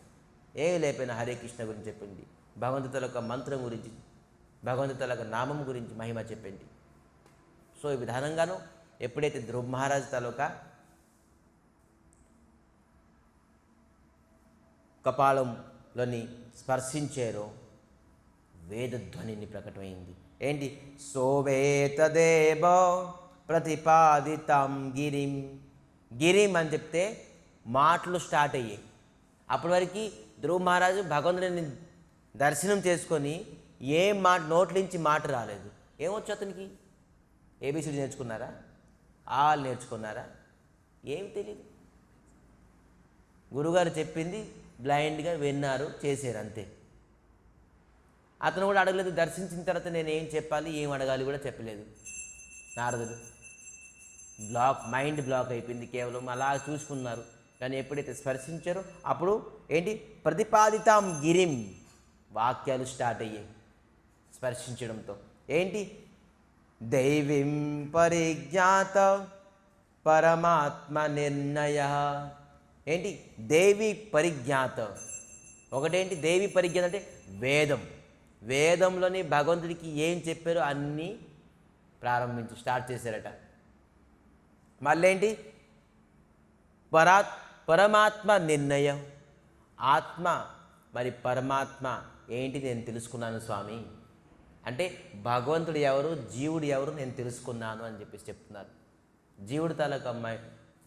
ఏ లేకపోయినా హరే కృష్ణ గురించి చెప్పండి, భగవంతుడి యొక్క మంత్రం గురించి, భగవంతుడి యొక్క నామం గురించి మహిమ చెప్పండి. సో ఈ విధానంగాను ఎప్పుడైతే ధ్రువ మహారాజు తాలూకా కపాలంలోని స్పర్శించారో వేదధ్వనిని ప్రకటమైంది. ఏంటి? సోవేతదేవ ప్రతిపాదితం గిరిం. గిరిం అని చెప్తే మాటలు స్టార్ట్ అయ్యాయి. అప్పటి వరకు ధ్రువ మహారాజు భగవంతుడిని దర్శనం చేసుకొని ఏం మాట నోట్ల నుంచి మాట రాలేదు. ఏమొచ్చు అతనికి? ఏబిసిడి నేర్చుకున్నారా? ఆల్ నేర్చుకున్నారా? ఏం తెలియదు. గురుగారు చెప్పింది బ్లైండ్గా విన్నారు, చేశారు, అంతే. అతను కూడా అడగలేదు. దర్శించిన తర్వాత నేను ఏం చెప్పాలి, ఏం అడగాలి కూడా చెప్పలేదు నారదుడు. మైండ్ బ్లాక్ అయిపోయింది. కేవలం అలా చూసుకున్నారు. కానీ ఎప్పుడైతే స్పర్శించారో అప్పుడు ఏంటి? ప్రతిపాదితాం గిరిం, వాక్యాలు స్టార్ట్ అయ్యాయి స్పర్శించడంతో. ఏంటి? దైవీం పరిజ్ఞాత పరమాత్మ నిర్ణయ. ఏంటి? దేవి పరిజ్ఞాత. ఒకటేంటి? దేవి పరిజ్ఞాత అంటే వేదం. వేదంలోని భగవంతుడికి ఏం చెప్పారో అన్నీ స్టార్ట్ చేశారట. మళ్ళీ ఏంటి? పరమాత్మ నిర్ణయం. ఆత్మ మరి పరమాత్మ ఏంటి నేను తెలుసుకున్నాను స్వామి అంటే, భగవంతుడు ఎవరు, జీవుడు ఎవరు నేను తెలుసుకున్నాను అని చెప్పేసి చెప్తున్నారు. జీవుడు తాలూకా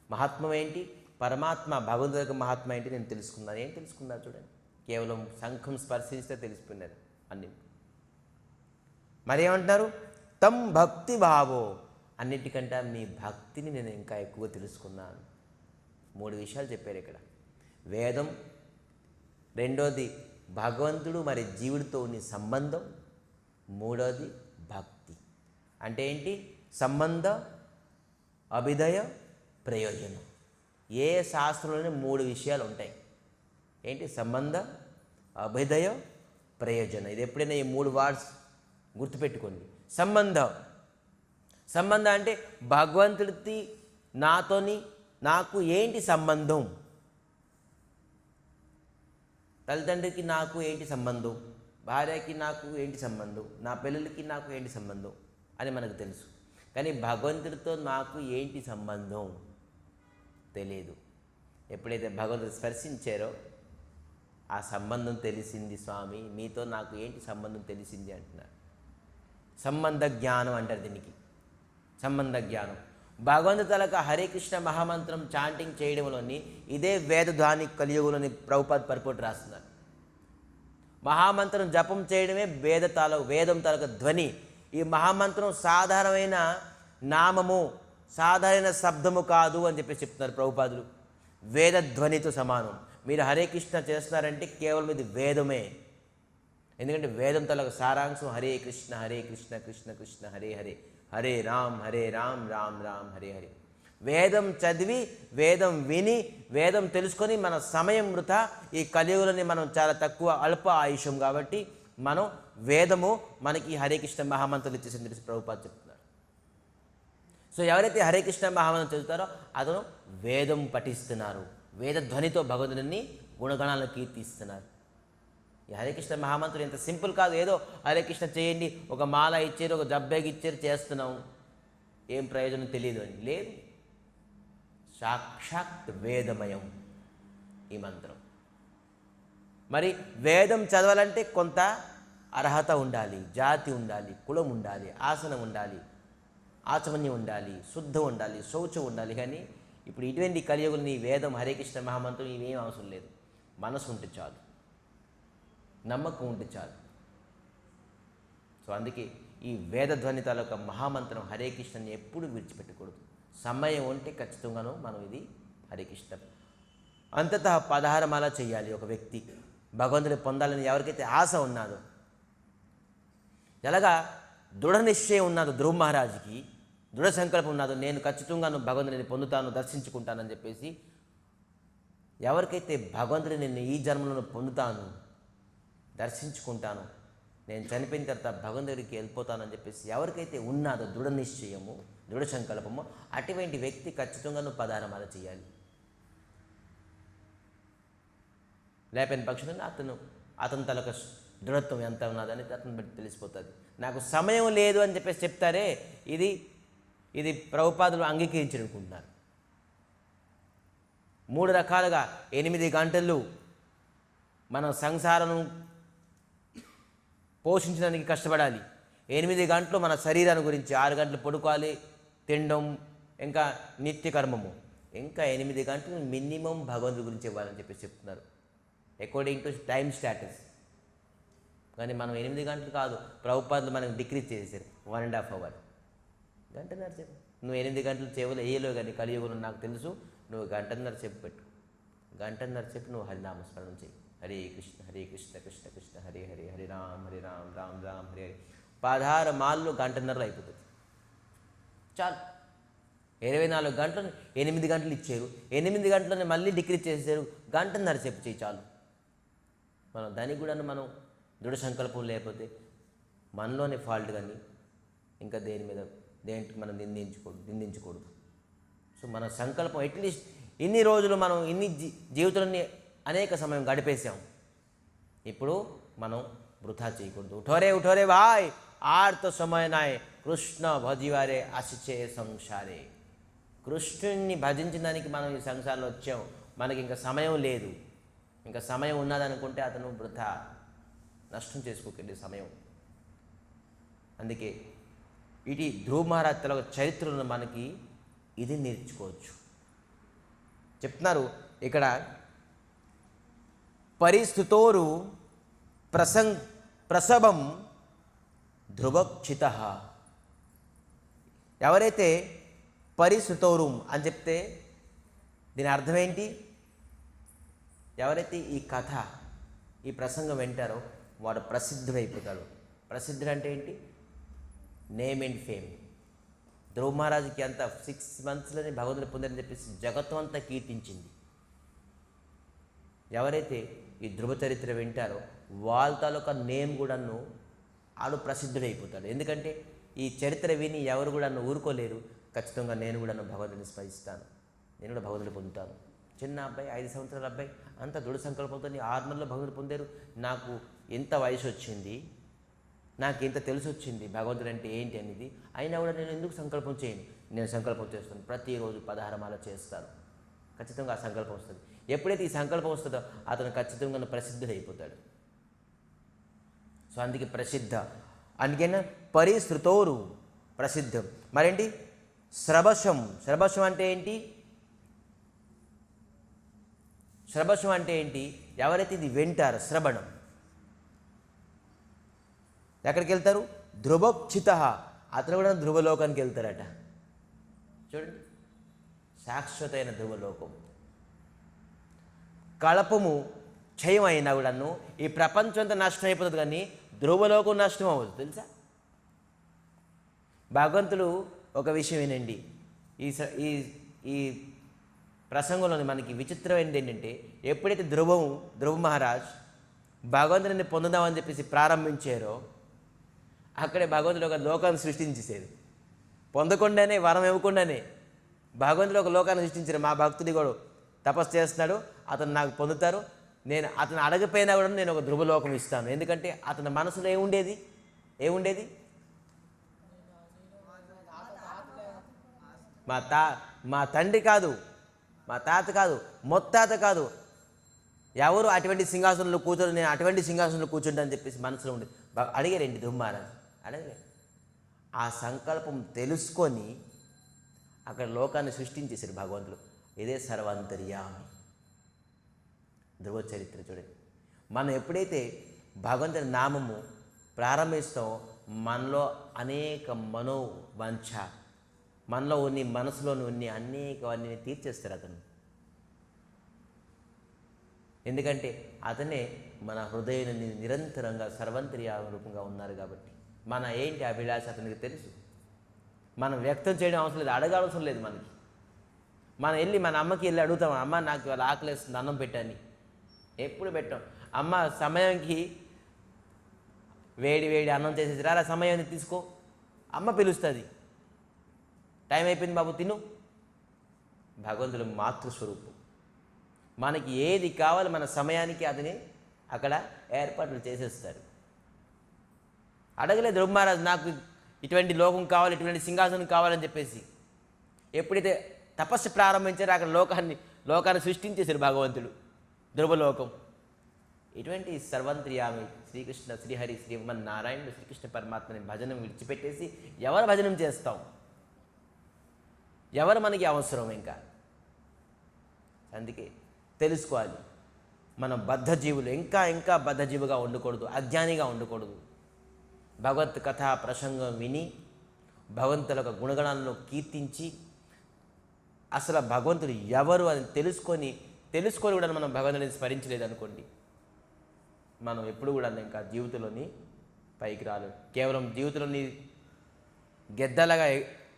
మహాత్మ ఏంటి, పరమాత్మ భగవంతుడి యొక్క మహాత్మ ఏంటి నేను తెలుసుకున్నాను. ఏం తెలుసుకున్నారు చూడండి, కేవలం శంఖం స్పర్శిస్తే తెలిసిపోయినారు అన్ని. మరి ఏమంటున్నారు? తం భక్తి భావో, అన్నిటికంటే మీ భక్తిని నేను ఇంకా ఎక్కువ తెలుసుకున్నాను. 3 విషయాలు చెప్పారు ఇక్కడ. వేదం, రెండోది భగవంతుడు మరి జీవుడితో ఉన్న సంబంధం, మూడోది భక్తి. అంటే ఏంటి? సంబంధ, అభిదయ, ప్రయోజనం. ఏ శాస్త్రంలోనే 3 విషయాలు ఉంటాయి. ఏంటి? సంబంధ, అభిదయ, ప్రయోజనం. ఇది ఎప్పుడైనా ఈ 3 వర్డ్స్ గుర్తుపెట్టుకోండి. సంబంధం అంటే భగవంతుడికి నాకు ఏంటి సంబంధం, తల్లిదండ్రికి నాకు ఏంటి సంబంధం, భార్యకి నాకు ఏంటి సంబంధం, నా పిల్లలకి నాకు ఏంటి సంబంధం అని మనకు తెలుసు. కానీ భగవంతుడితో నాకు ఏంటి సంబంధం తెలియదు. ఎప్పుడైతే భగవంతుడు స్పర్శించారో ఆ సంబంధం తెలిసింది. స్వామి మీతో నాకు ఏంటి సంబంధం తెలిసింది అంటున్నారు. సంబంధ జ్ఞానం అంటారు దీనికి. సంబంధ జ్ఞానం. భగవంతుడి తాలూకా హరే కృష్ణ మహామంత్రం చాంటింగ్ చేయడంలోని ఇదే వేదధ్వని కలియుగంలోని ప్రభుపాద్ పర్పోర్ట్ రాస్తున్నారు. మహామంత్రం జపం చేయడమే వేదం తాలూకా ధ్వని. ఈ మహామంత్రం సాధారణమైన నామము, సాధారణ శబ్దము కాదు అని చెప్పి చెప్తున్నారు ప్రభుపాదులు. వేదధ్వనితో సమానం. మీరు హరే కృష్ణ చేస్తున్నారంటే కేవలం ఇది వేదమే. ఎందుకంటే వేదం తాలూకా సారాంశం హరే కృష్ణ కృష్ణ కృష్ణ హరే హరే, హరే రామ్ రామ్ రామ్ హరే హరే. వేదం చదివి, వేదం విని, వేదం తెలుసుకొని మన సమయం వృథా. ఈ కలియుగంలోని మనం చాలా తక్కువ అల్ప ఆయుష్యం కాబట్టి మనం వేదము మనకి హరే కృష్ణ మహామంత్రాలు ఇచ్చేసింది తెలిసి ప్రభుపాద చెప్తున్నారు. సో ఎవరైతే హరే కృష్ణ మహామంత్రం చదువుతారో అతను వేదం పఠిస్తున్నారు, వేద ధ్వనితో భగవంతుని గుణగణాలను కీర్తిస్తున్నారు. ఈ హరే కృష్ణ మహామంత్రం ఎంత సింపుల్ కాదు. ఏదో హరే కృష్ణ చేయండి, ఒక మాల ఇచ్చారు, ఒక జబ్బేకి ఇచ్చారు, చేస్తున్నాం, ఏం ప్రయోజనం తెలియదు అని లేదు. సాక్షాత్ వేదమయం ఈ మంత్రం. మరి వేదం చదవాలంటే కొంత అర్హత ఉండాలి, జాతి ఉండాలి, కులం ఉండాలి, ఆసనం ఉండాలి, ఆచమన్యం ఉండాలి, శుద్ధం ఉండాలి, శౌచం ఉండాలి. కానీ ఇప్పుడు ఇటువంటి కలియుగులు ఈ వేదం హరే కృష్ణ మహామంత్రం ఇవేం అవసరం లేదు. మనసు ఉంటే చాలు, నమ్మకం ఉంటే చాలు. సో అందుకే ఈ వేదధ్వని తాలూకా మహామంత్రం హరే కృష్ణని ఎప్పుడు విడిచిపెట్టకూడదు. సమయం ఉంటే ఖచ్చితంగాను మనం ఇది హరే కృష్ణ అంతతః 16 మాల చేయాలి. ఒక వ్యక్తి భగవంతుని పొందాలని ఎవరికైతే ఆశ ఉన్నదో, ఎలాగా దృఢ నిశ్చయం ఉన్నదో ధ్రువ మహారాజుకి, దృఢ సంకల్పం ఉన్నదో నేను ఖచ్చితంగా భగవంతుడిని పొందుతాను, దర్శించుకుంటానని చెప్పేసి, ఎవరికైతే భగవంతుడిని నేను ఈ జన్మలను పొందుతాను, దర్శించుకుంటాను, నేను చనిపోయిన తర్వాత భగవంతుడికి వెళ్ళిపోతానని చెప్పేసి ఎవరికైతే ఉన్నదో దృఢ నిశ్చయము, దృఢ సంకల్పము, అటువంటి వ్యక్తి ఖచ్చితంగా 16 మాల చేయాలి. లేకపోయిన పక్షులను అతని తలక దృఢత్వం ఎంత ఉన్నదని అతను బట్టి తెలిసిపోతుంది. నాకు సమయం లేదు అని చెప్పేసి చెప్తారే, ఇది ప్రభుపాదులు అంగీకరించనుకుంటున్నారు. 3 రకాలుగా 8 గంటలు మనం సంసారం పోషించడానికి కష్టపడాలి. 8 గంటలు మన శరీరాన్ని గురించి, 6 గంటలు పడుకోవాలి, తినడం, ఇంకా నిత్య కర్మము, ఇంకా 8 గంటలు మినిమం భగవంతుడి గురించి ఇవ్వాలని చెప్పేసి చెప్తున్నారు అకార్డింగ్ టు టైం స్టాటస్. కానీ మనం 8 గంటలు కాదు, ప్రభుపాదులు మనకు డిక్రీజ్ చేసేసారు 1.5 అవర్, గంటన్నర చెప్పు. నువ్వు 8 గంటలు చెవులు వేయలేవు, కానీ కలియుగంలో నాకు తెలుసు, నువ్వు గంటన్నర చెప్పు పెట్టు, గంటన్నర చెప్పు నువ్వు హరినామస్మరణం చేయి. హరే కృష్ణ కృష్ణ కృష్ణ హరే హరే, హరే రామ్ రామ్ రామ్ హరే హరే. 16 మాల్లో గంటన్నరలో అయిపోతుంది చాలు. 24 గంటలు 8 గంటలు ఇచ్చారు, 8 గంటలని మళ్ళీ డిక్రీజ్ చేసేసారు, గంటన్నర చెప్పు చేయి చాలు. మనం దానికి కూడా మనం దృఢ సంకల్పం లేకపోతే మనలోనే ఫాల్ట్, కానీ ఇంకా దేనికి మనం నిందించకూడదు. సో మన సంకల్పం అట్లీస్ట్ ఇన్ని రోజులు మనం ఇన్ని జీవితాన్ని అనేక సమయం గడిపేశాం, ఇప్పుడు మనం వృథా చేయకూడదు. ఉఠోరే భాయ్ ఆర్త సమయనాయ్ కృష్ణ భజివారే అసిచే సంసారే. కృష్ణుని భజించడానికి మనం ఈ సంసారంలో వచ్చాం, మనకి ఇంకా సమయం లేదు. ఇంకా సమయం ఉన్నదనుకుంటే అతను వృథా, నష్టం చేసుకోకండి సమయం. అందుకే ఇటు ధ్రువ మహారాజ్ తల చరిత్రను మనకి ఇది నేర్చుకోవచ్చు. చెప్తున్నారు ఇక్కడ, పరిస్థితోరు ప్రసవం ధ్రువక్షిత. ఎవరైతే పరిస్థితోరుం అని చెప్తే దీని అర్థం ఏంటి? ఎవరైతే ఈ కథ, ఈ ప్రసంగం వింటారో వాడు ప్రసిద్ధుడైపోతాడు. ప్రసిద్ధుడు అంటే ఏంటి? Name and fame. ధ్రువ మహారాజుకి అంత 6 మంత్స్లోనే భగవంతుని పొందారని చెప్పేసి జగత్తు అంతా కీర్తించింది. ఎవరైతే ఈ ధ్రువ చరిత్ర వింటారో వాళ్ళ తాలూకా నేమ్ కూడాను ఆడు ప్రసిద్ధుడైపోతాడు. ఎందుకంటే ఈ చరిత్ర విని ఎవరు కూడా ఊరుకోలేరు. ఖచ్చితంగా నేను కూడా భగవంతుని స్మరిస్తాను, నేను కూడా భగవంతుని పొందుతాను. చిన్న అబ్బాయి, 5 సంవత్సరాల అబ్బాయి, అంత దృఢ సంకల్పంతో 6 నెలల్లో భగవంతుని పొందారు. నాకు ఎంత వయసు వచ్చింది, నాకు ఎంత తెలిసి వచ్చింది భగవంతుడు అంటే ఏంటి అనేది, అయినా కూడా నేను ఎందుకు సంకల్పం చేయను? నేను సంకల్పం చేస్తాను, ప్రతిరోజు 16 మాల చేస్తాను. ఖచ్చితంగా ఆ సంకల్పం వస్తుంది. ఎప్పుడైతే ఈ సంకల్పం వస్తుందో అతను ఖచ్చితంగా ప్రసిద్ధుడైపోతాడు. సో అందుకే ప్రసిద్ధ, అందుకైనా పరిశ్రుతోరు ప్రసిద్ధం. మరేంటి శ్రభశం. శ్రభశం అంటే ఏంటి? శ్రభశం అంటే ఏంటి? ఎవరైతే ఇది వింటారో శ్రవణం, ఎక్కడికి వెళ్తారు? ధ్రువోక్షిత, అతను కూడా ధ్రువలోకానికి వెళ్తారట. చూడండి, శాశ్వతమైన ధ్రువలోకం. కళపము క్షయం అయినా కూడాను ఈ ప్రపంచం అంతా నష్టం అయిపోతుంది, కానీ ధ్రువలోకం నష్టం అవ్వదు, తెలుసా? భగవంతుడు ఒక విషయం వినండి, ఈ ఈ ప్రసంగంలోని మనకి విచిత్రమైనది ఏంటంటే, ఎప్పుడైతే ధ్రువ మహారాజ్ భగవంతుడిని పొందుదామని చెప్పేసి ప్రారంభించారో అక్కడే భగవంతుడు ఒక లోకాన్ని సృష్టించేశారు. పొందకుండానే, వరం ఇవ్వకుండానే భగవంతుడు ఒక లోకాన్ని సృష్టించారు. మా భక్తుడి కూడా తపస్సు చేస్తున్నాడు, అతను నాకు పొందుతారు, నేను అతను అడగపోయినా కూడా నేను ఒక ధ్రువలోకం ఇస్తాను. ఎందుకంటే అతని మనసులో ఏముండేది? మా తండ్రి కాదు, మా తాత కాదు, మొత్తాత కాదు, ఎవరు అటువంటి సింహాసనంలో కూర్చొని నేను అటువంటి సింహాసనంలో కూర్చుంటానని చెప్పేసి మనసులో ఉండి అడిగారేంటి ధ్రువ మహారాజ్? అడగలే. ఆ సంకల్పం తెలుసుకొని అక్కడ లోకాన్ని సృష్టించేశారు భగవంతుడు. ఇదే సర్వాంతర్యామి ధ్రువ చరిత్ర. చూడండి, మనం ఎప్పుడైతే భగవంతుని నామము ప్రారంభిస్తామో మనలో అనేక మనోవంఛ, మనలో ఉన్ని మనసులోని ఉన్ని అనేకవన్నీ తీర్చేస్తారు అతను. ఎందుకంటే అతనే మన హృదయాన్ని నిరంతరంగా సర్వంతర్యామ రూపంగా ఉన్నారు కాబట్టి మన ఏంటి అభిలాష అతనికి తెలుసు. మనం వ్యక్తం చేయడం అవసరం లేదు, అడగవసరం లేదు మనకి. మనం వెళ్ళి మన అమ్మకి వెళ్ళి అడుగుతాం, అమ్మ నాకు ఇవాళ ఆకలేస్తుంది అన్నం పెట్టని. ఎప్పుడు పెట్టాం? అమ్మ సమయానికి వేడి వేడి అన్నం చేసేసి రా, సమయాన్ని తీసుకో, అమ్మ పిలుస్తుంది, టైం అయిపోయింది బాబు తిను. భగవంతుడు మాతృస్వరూపం. మనకి ఏది కావాలి మన సమయానికి అతని అక్కడ ఏర్పాట్లు చేసేస్తారు. అడగలేదు ధ్రువ మహారాజ్ నాకు ఇటువంటి లోకం కావాలి, ఇటువంటి సింహాసనం కావాలని చెప్పేసి. ఎప్పుడైతే తపస్సు ప్రారంభించారో అక్కడ లోకాన్ని సృష్టించేశారు భగవంతుడు, ధ్రువలోకం. ఇటువంటి సర్వంత్రియామి శ్రీకృష్ణ శ్రీహరి శ్రీమన్నారాయణుడు శ్రీకృష్ణ పరమాత్మని భజనం విడిచిపెట్టేసి ఎవరు భజనం చేస్తాం? ఎవరు మనకి అవసరం? ఇంకా అందుకే తెలుసుకోవాలి, మనం బద్ధజీవులు, ఇంకా బద్ధజీవుగా ఉండకూడదు, అజ్ఞానిగా ఉండకూడదు. భగవత్ కథా ప్రసంగం విని భగవంతుల యొక్క గుణగణాలను కీర్తించి అసలు భగవంతుడు ఎవరు అని తెలుసుకొని కూడా మనం భగవంతుడిని స్మరించలేదు అనుకోండి, మనం ఎప్పుడు కూడా ఇంకా జీవితంలోని పైకి రాలేదు. కేవలం జీవితంలోని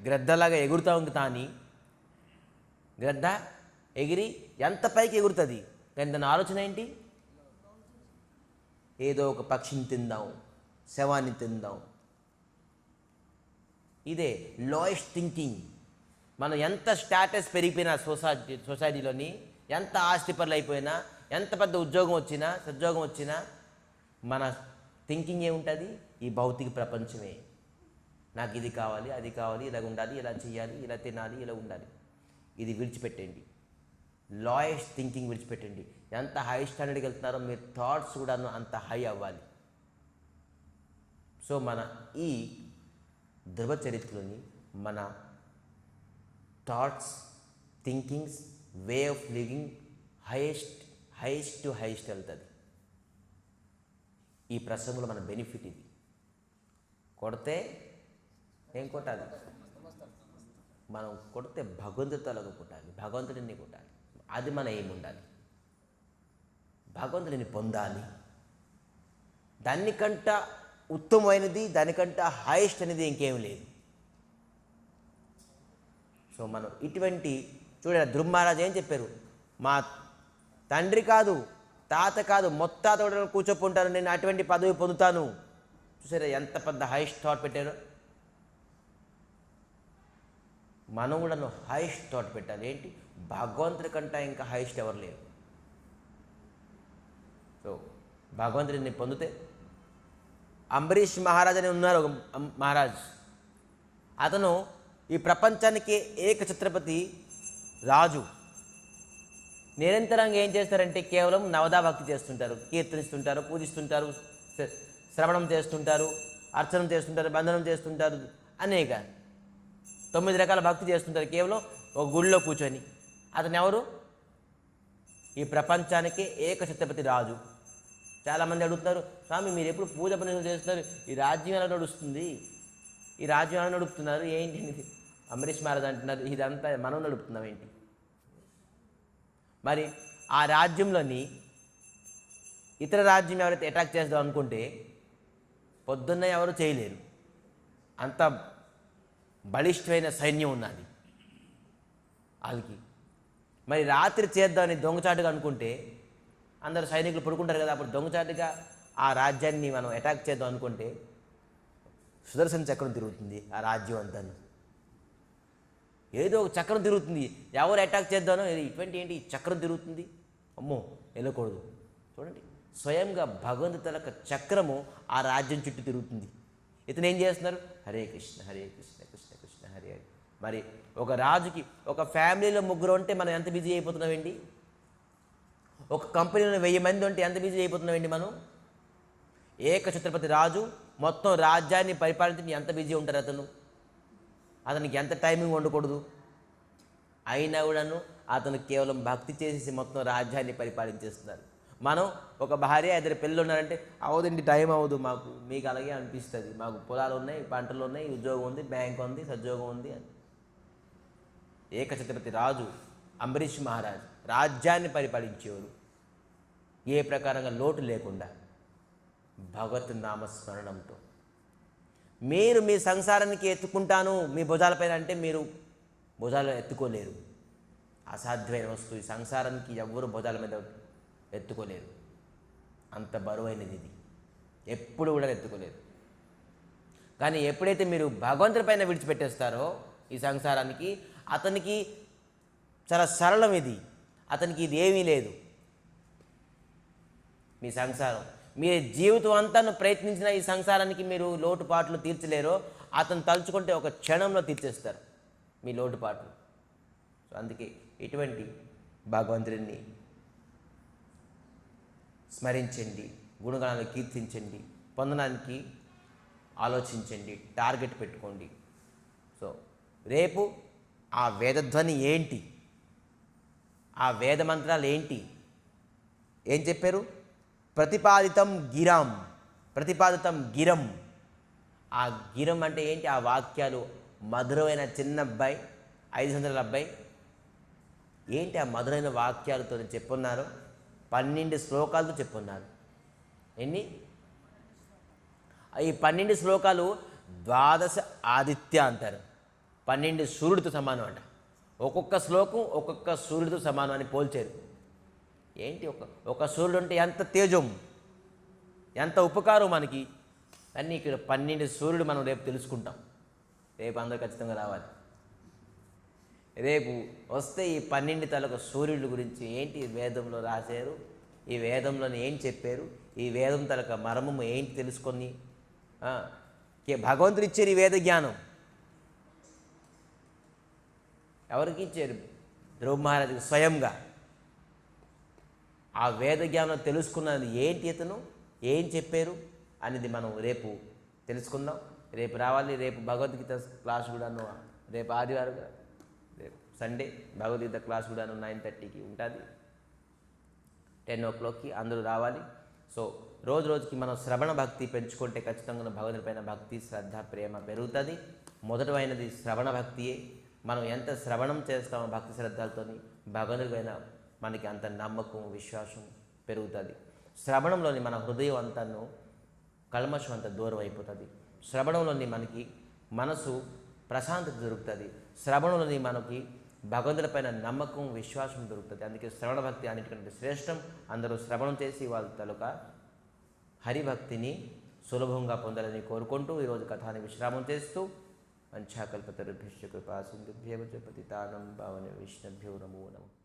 గ్రద్దలాగా ఎగురుతాం కానీ గ్రద్ద ఎగిరి ఎంత పైకి ఎగురుతుంది, కానీ దాని ఆలోచన ఏంటి? ఏదో ఒక పక్షిని తిందాం, శవాన్ని తిందాం. ఇదే లోయెస్ట్ థింకింగ్. మనం ఎంత స్టాటస్ పెరిగిపోయినా సొసైటీలోని, ఎంత ఆస్తిపరులు అయిపోయినా, ఎంత పెద్ద ఉద్యోగం వచ్చినా, సద్యోగం వచ్చినా, మన థింకింగ్ ఏముంటుంది? ఈ భౌతిక ప్రపంచమే. నాకు ఇది కావాలి, అది కావాలి, ఇలా ఉండాలి, ఇలా చేయాలి, ఇలా తినాలి, ఇలా ఉండాలి. ఇది విడిచిపెట్టండి, లోయెస్ట్ థింకింగ్ విడిచిపెట్టండి. ఎంత హై స్టాండర్డ్కి వెళ్తున్నారో మీరు థాట్స్ కూడాను అంత హై అవ్వాలి. సో మన ఈ ధ్రువ చరిత్రలోని మన thoughts, thinkings, way of living highest to highest వెళ్తుంది. ఈ ప్రసంగంలో మన బెనిఫిట్ ఇది. కొడితే ఏం కొట్టాలి? మనం కొడితే భగవంతుడితో కొట్టాలి, భగవంతుడిని కొట్టాలి. అది మన ఏం ఉండాలి, భగవంతుడిని పొందాలి. దానికంట ఉత్తమమైనది, దానికంట హైయెస్ట్ అనేది ఇంకేం లేదు. సో మనం ఇటువంటి చూడండి, ధ్రువ మహారాజ్ ఏం చెప్పారు? మా తండ్రి కాదు, తాత కాదు, మొత్తాత కూర్చోపుంటాను, నేను అటువంటి పదవి పొందుతాను. చూసారా ఎంత పెద్ద హైయెస్ట్ థాట్ పెట్టారో? మనం కూడా హైయెస్ట్ థాట్ పెట్టాలి. ఏంటి? భగవంతుడి కంటే ఇంకా హైయెస్ట్ ఎవరు లేరు. సో భగవంతుడిని పొందితే అంబరీష్ మహారాజ్ అని ఉన్నారు, ఒక మహారాజ్. అతను ఈ ప్రపంచానికి ఏకఛత్రపతి రాజు. నిరంతరంగా ఏం చేస్తారంటే కేవలం నవదా భక్తి చేస్తుంటారు, కీర్తనిస్తుంటారు, పూజిస్తుంటారు, శ్రవణం చేస్తుంటారు, అర్చనం చేస్తుంటారు, బంధనం చేస్తుంటారు, అనేక. 9 రకాల భక్తి చేస్తుంటారు కేవలం ఒక గుడిలో కూర్చొని. అతను ఎవరు? ఈ ప్రపంచానికి ఏకఛత్రపతి రాజు. చాలామంది అడుగుతున్నారు, స్వామి మీరు ఎప్పుడు పూజ పనులు చేస్తున్నారు, ఈ రాజ్యం ఎలా నడుస్తుంది, ఈ రాజ్యం ఎలా నడుపుతున్నారు ఏంటి ఇది? అంబరీష్ మహారాజ్ అంటున్నారు, ఇదంతా మనం నడుపుతున్నాం ఏంటి? మరి ఆ రాజ్యంలోని ఇతర రాజ్యం ఎవరైతే అటాక్ చేద్దాం అనుకుంటే పొద్దున్న ఎవరు చేయలేరు, అంత బలిష్టమైన సైన్యం ఉన్నది వాళ్ళకి. మరి రాత్రి చేద్దామని దొంగచాటుగా అనుకుంటే అందరు సైనికులు పడుకుంటారు కదా, అప్పుడు దొంగచాటుగా ఆ రాజ్యాన్ని మనం అటాక్ చేద్దాం అనుకుంటే సుదర్శన చక్రం తిరుగుతుంది ఆ రాజ్యం అంతా. ఏదో ఒక చక్రం తిరుగుతుంది, ఎవరు అటాక్ చేద్దానో ఇటువంటి ఏంటి చక్రం తిరుగుతుంది, అమ్మో వెళ్ళకూడదు. చూడండి, స్వయంగా భగవంతుడి తలక చక్రము ఆ రాజ్యం చుట్టూ తిరుగుతుంది. ఇతను ఏం చేస్తున్నారు? హరే కృష్ణ హరే కృష్ణ కృష్ణ కృష్ణ హరే హరే. మరి ఒక రాజుకి ఒక ఫ్యామిలీలో 3 ఉంటే మనం ఎంత బిజీ అయిపోతున్నామండి? ఒక కంపెనీలో 1000 మంది ఉంటే ఎంత బిజీ అయిపోతున్నామండి మనం? ఏకఛత్రపతి రాజు మొత్తం రాజ్యాన్ని పరిపాలించి ఎంత బిజీ ఉంటారు అతను? అతనికి ఎంత టైమింగ్ ఉండకూడదు, అయినా కూడాను అతను కేవలం భక్తి చేసేసి మొత్తం రాజ్యాన్ని పరిపాలించేస్తున్నారు. మనం ఒక భార్య 2 పిల్లలు ఉన్నారంటే అవదండి టైం అవ్వదు మాకు, మీకు అలాగే అనిపిస్తుంది, మాకు పొలాలు ఉన్నాయి, పంటలు ఉన్నాయి, ఉద్యోగం ఉంది, బ్యాంక్ ఉంది, సద్యోగం ఉంది అని. ఏకఛత్రపతి రాజు అంబరీష్ మహారాజ్ రాజ్యాన్ని పరిపాలించేవారు ఏ ప్రకారంగా లోటు లేకుండా భగవత్ నామస్మరణంతో. మీరు మీ సంసారానికి ఎత్తుకుంటాను మీ భుజాలపైన అంటే మీరు భుజాలు ఎత్తుకోలేరు. అసాధ్యమైన వస్తువు ఈ సంసారానికి ఎవ్వరు భుజాల మీద ఎత్తుకోలేరు, అంత బరువైనది ఇది, ఎప్పుడు కూడా ఎత్తుకోలేరు. కానీ ఎప్పుడైతే మీరు భగవంతుడి పైన విడిచిపెట్టేస్తారో ఈ సంసారానికి, అతనికి చాలా సరళం ఇది, అతనికి ఇది ఏమీ లేదు. మీ సంసారం మీ జీవితం అంతా ప్రయత్నించిన ఈ సంసారానికి మీరు లోటుపాట్లు తీర్చలేరో అతను తలుచుకుంటే ఒక క్షణంలో తీర్చేస్తారు మీ లోటుపాట్లు. సో అందుకే ఇటువంటి భగవంతుడిని స్మరించండి, గుణగణాలు కీర్తించండి, పొందడానికి ఆలోచించండి, టార్గెట్ పెట్టుకోండి. సో రేపు ఆ వేదధ్వని ఏంటి, ఆ వేద మంత్రాలు ఏంటి, ఏం చెప్పారు? ప్రతిపాదితం గిరం, ప్రతిపాదితం గిరం. ఆ గిరం అంటే ఏంటి? ఆ వాక్యాలు మధురమైన చిన్న అబ్బాయి, 5 సంవత్సరాల అబ్బాయి ఏంటి ఆ మధురైన వాక్యాలతో చెప్పున్నారు? 12 శ్లోకాలతో చెప్పున్నారు. ఎన్ని? ఈ 12 శ్లోకాలు 12 ఆదిత్య అంటారు. 12 సూర్యుడితో సమానం అంట. ఒక్కొక్క శ్లోకం ఒక్కొక్క సూర్యుడితో సమానం అని పోల్చారు. ఏంటి ఒక సూర్యుడు అంటే ఎంత తేజం, ఎంత ఉపకారం మనకి అన్నీ. ఇక్కడ 12 సూర్యుడు మనం రేపు తెలుసుకుంటాం. రేపు అందరూ ఖచ్చితంగా రావాలి. రేపు వస్తే ఈ 12 తలకు సూర్యుడి గురించి ఏంటి వేదంలో రాశారు, ఈ వేదంలోని ఏం చెప్పారు, ఈ వేదం తలక మర్మము ఏంటి తెలుసుకొని భగవంతుడు ఇచ్చారు ఈ వేద జ్ఞానం. ఎవరికి ఇచ్చారు? ధ్రువ మహారాజుకి స్వయంగా. ఆ వేద జ్ఞానం తెలుసుకున్నది ఏంటి, ఇతను ఏం చెప్పారు అనేది మనం రేపు తెలుసుకుందాం. రేపు రావాలి. రేపు భగవద్గీత క్లాస్ కూడాను, రేపు ఆదివారం, రేపు సండే భగవద్గీత క్లాస్ కూడాను 9:30కి ఉంటుంది. 10 o'clockకి అందరూ రావాలి. సో రోజు రోజుకి మనం శ్రవణ భక్తి పెంచుకుంటే ఖచ్చితంగా భగవంతుడి పైన భక్తి, శ్రద్ధ, ప్రేమ పెరుగుతుంది. మొదటమైనది శ్రవణ భక్తియే. మనం ఎంత శ్రవణం చేస్తామో భక్తి శ్రద్ధలతో భగవంతుడి పైన మనకి అంత నమ్మకం, విశ్వాసం పెరుగుతుంది. శ్రవణంలోని మన హృదయం అంతాను కల్మషం అంత దూరం అయిపోతుంది. శ్రవణంలోని మనకి మనసు ప్రశాంతత దొరుకుతుంది. శ్రవణంలోని మనకి భగవంతుడి పైన నమ్మకం, విశ్వాసం దొరుకుతుంది. అందుకే శ్రవణ భక్తి అన్నిటికంటే శ్రేష్టం. అందరూ శ్రవణం చేసి వాళ్ళ తాలూకా హరిభక్తిని సులభంగా పొందాలని కోరుకుంటూ ఈరోజు కథాన్ని విశ్రామం చేస్తూ వంఛాకల్పతరుభ్యశ్చ కృపా సింధుభ్యేవ చ పతితానం పావన విష్ణుభ్యో నమో నమః.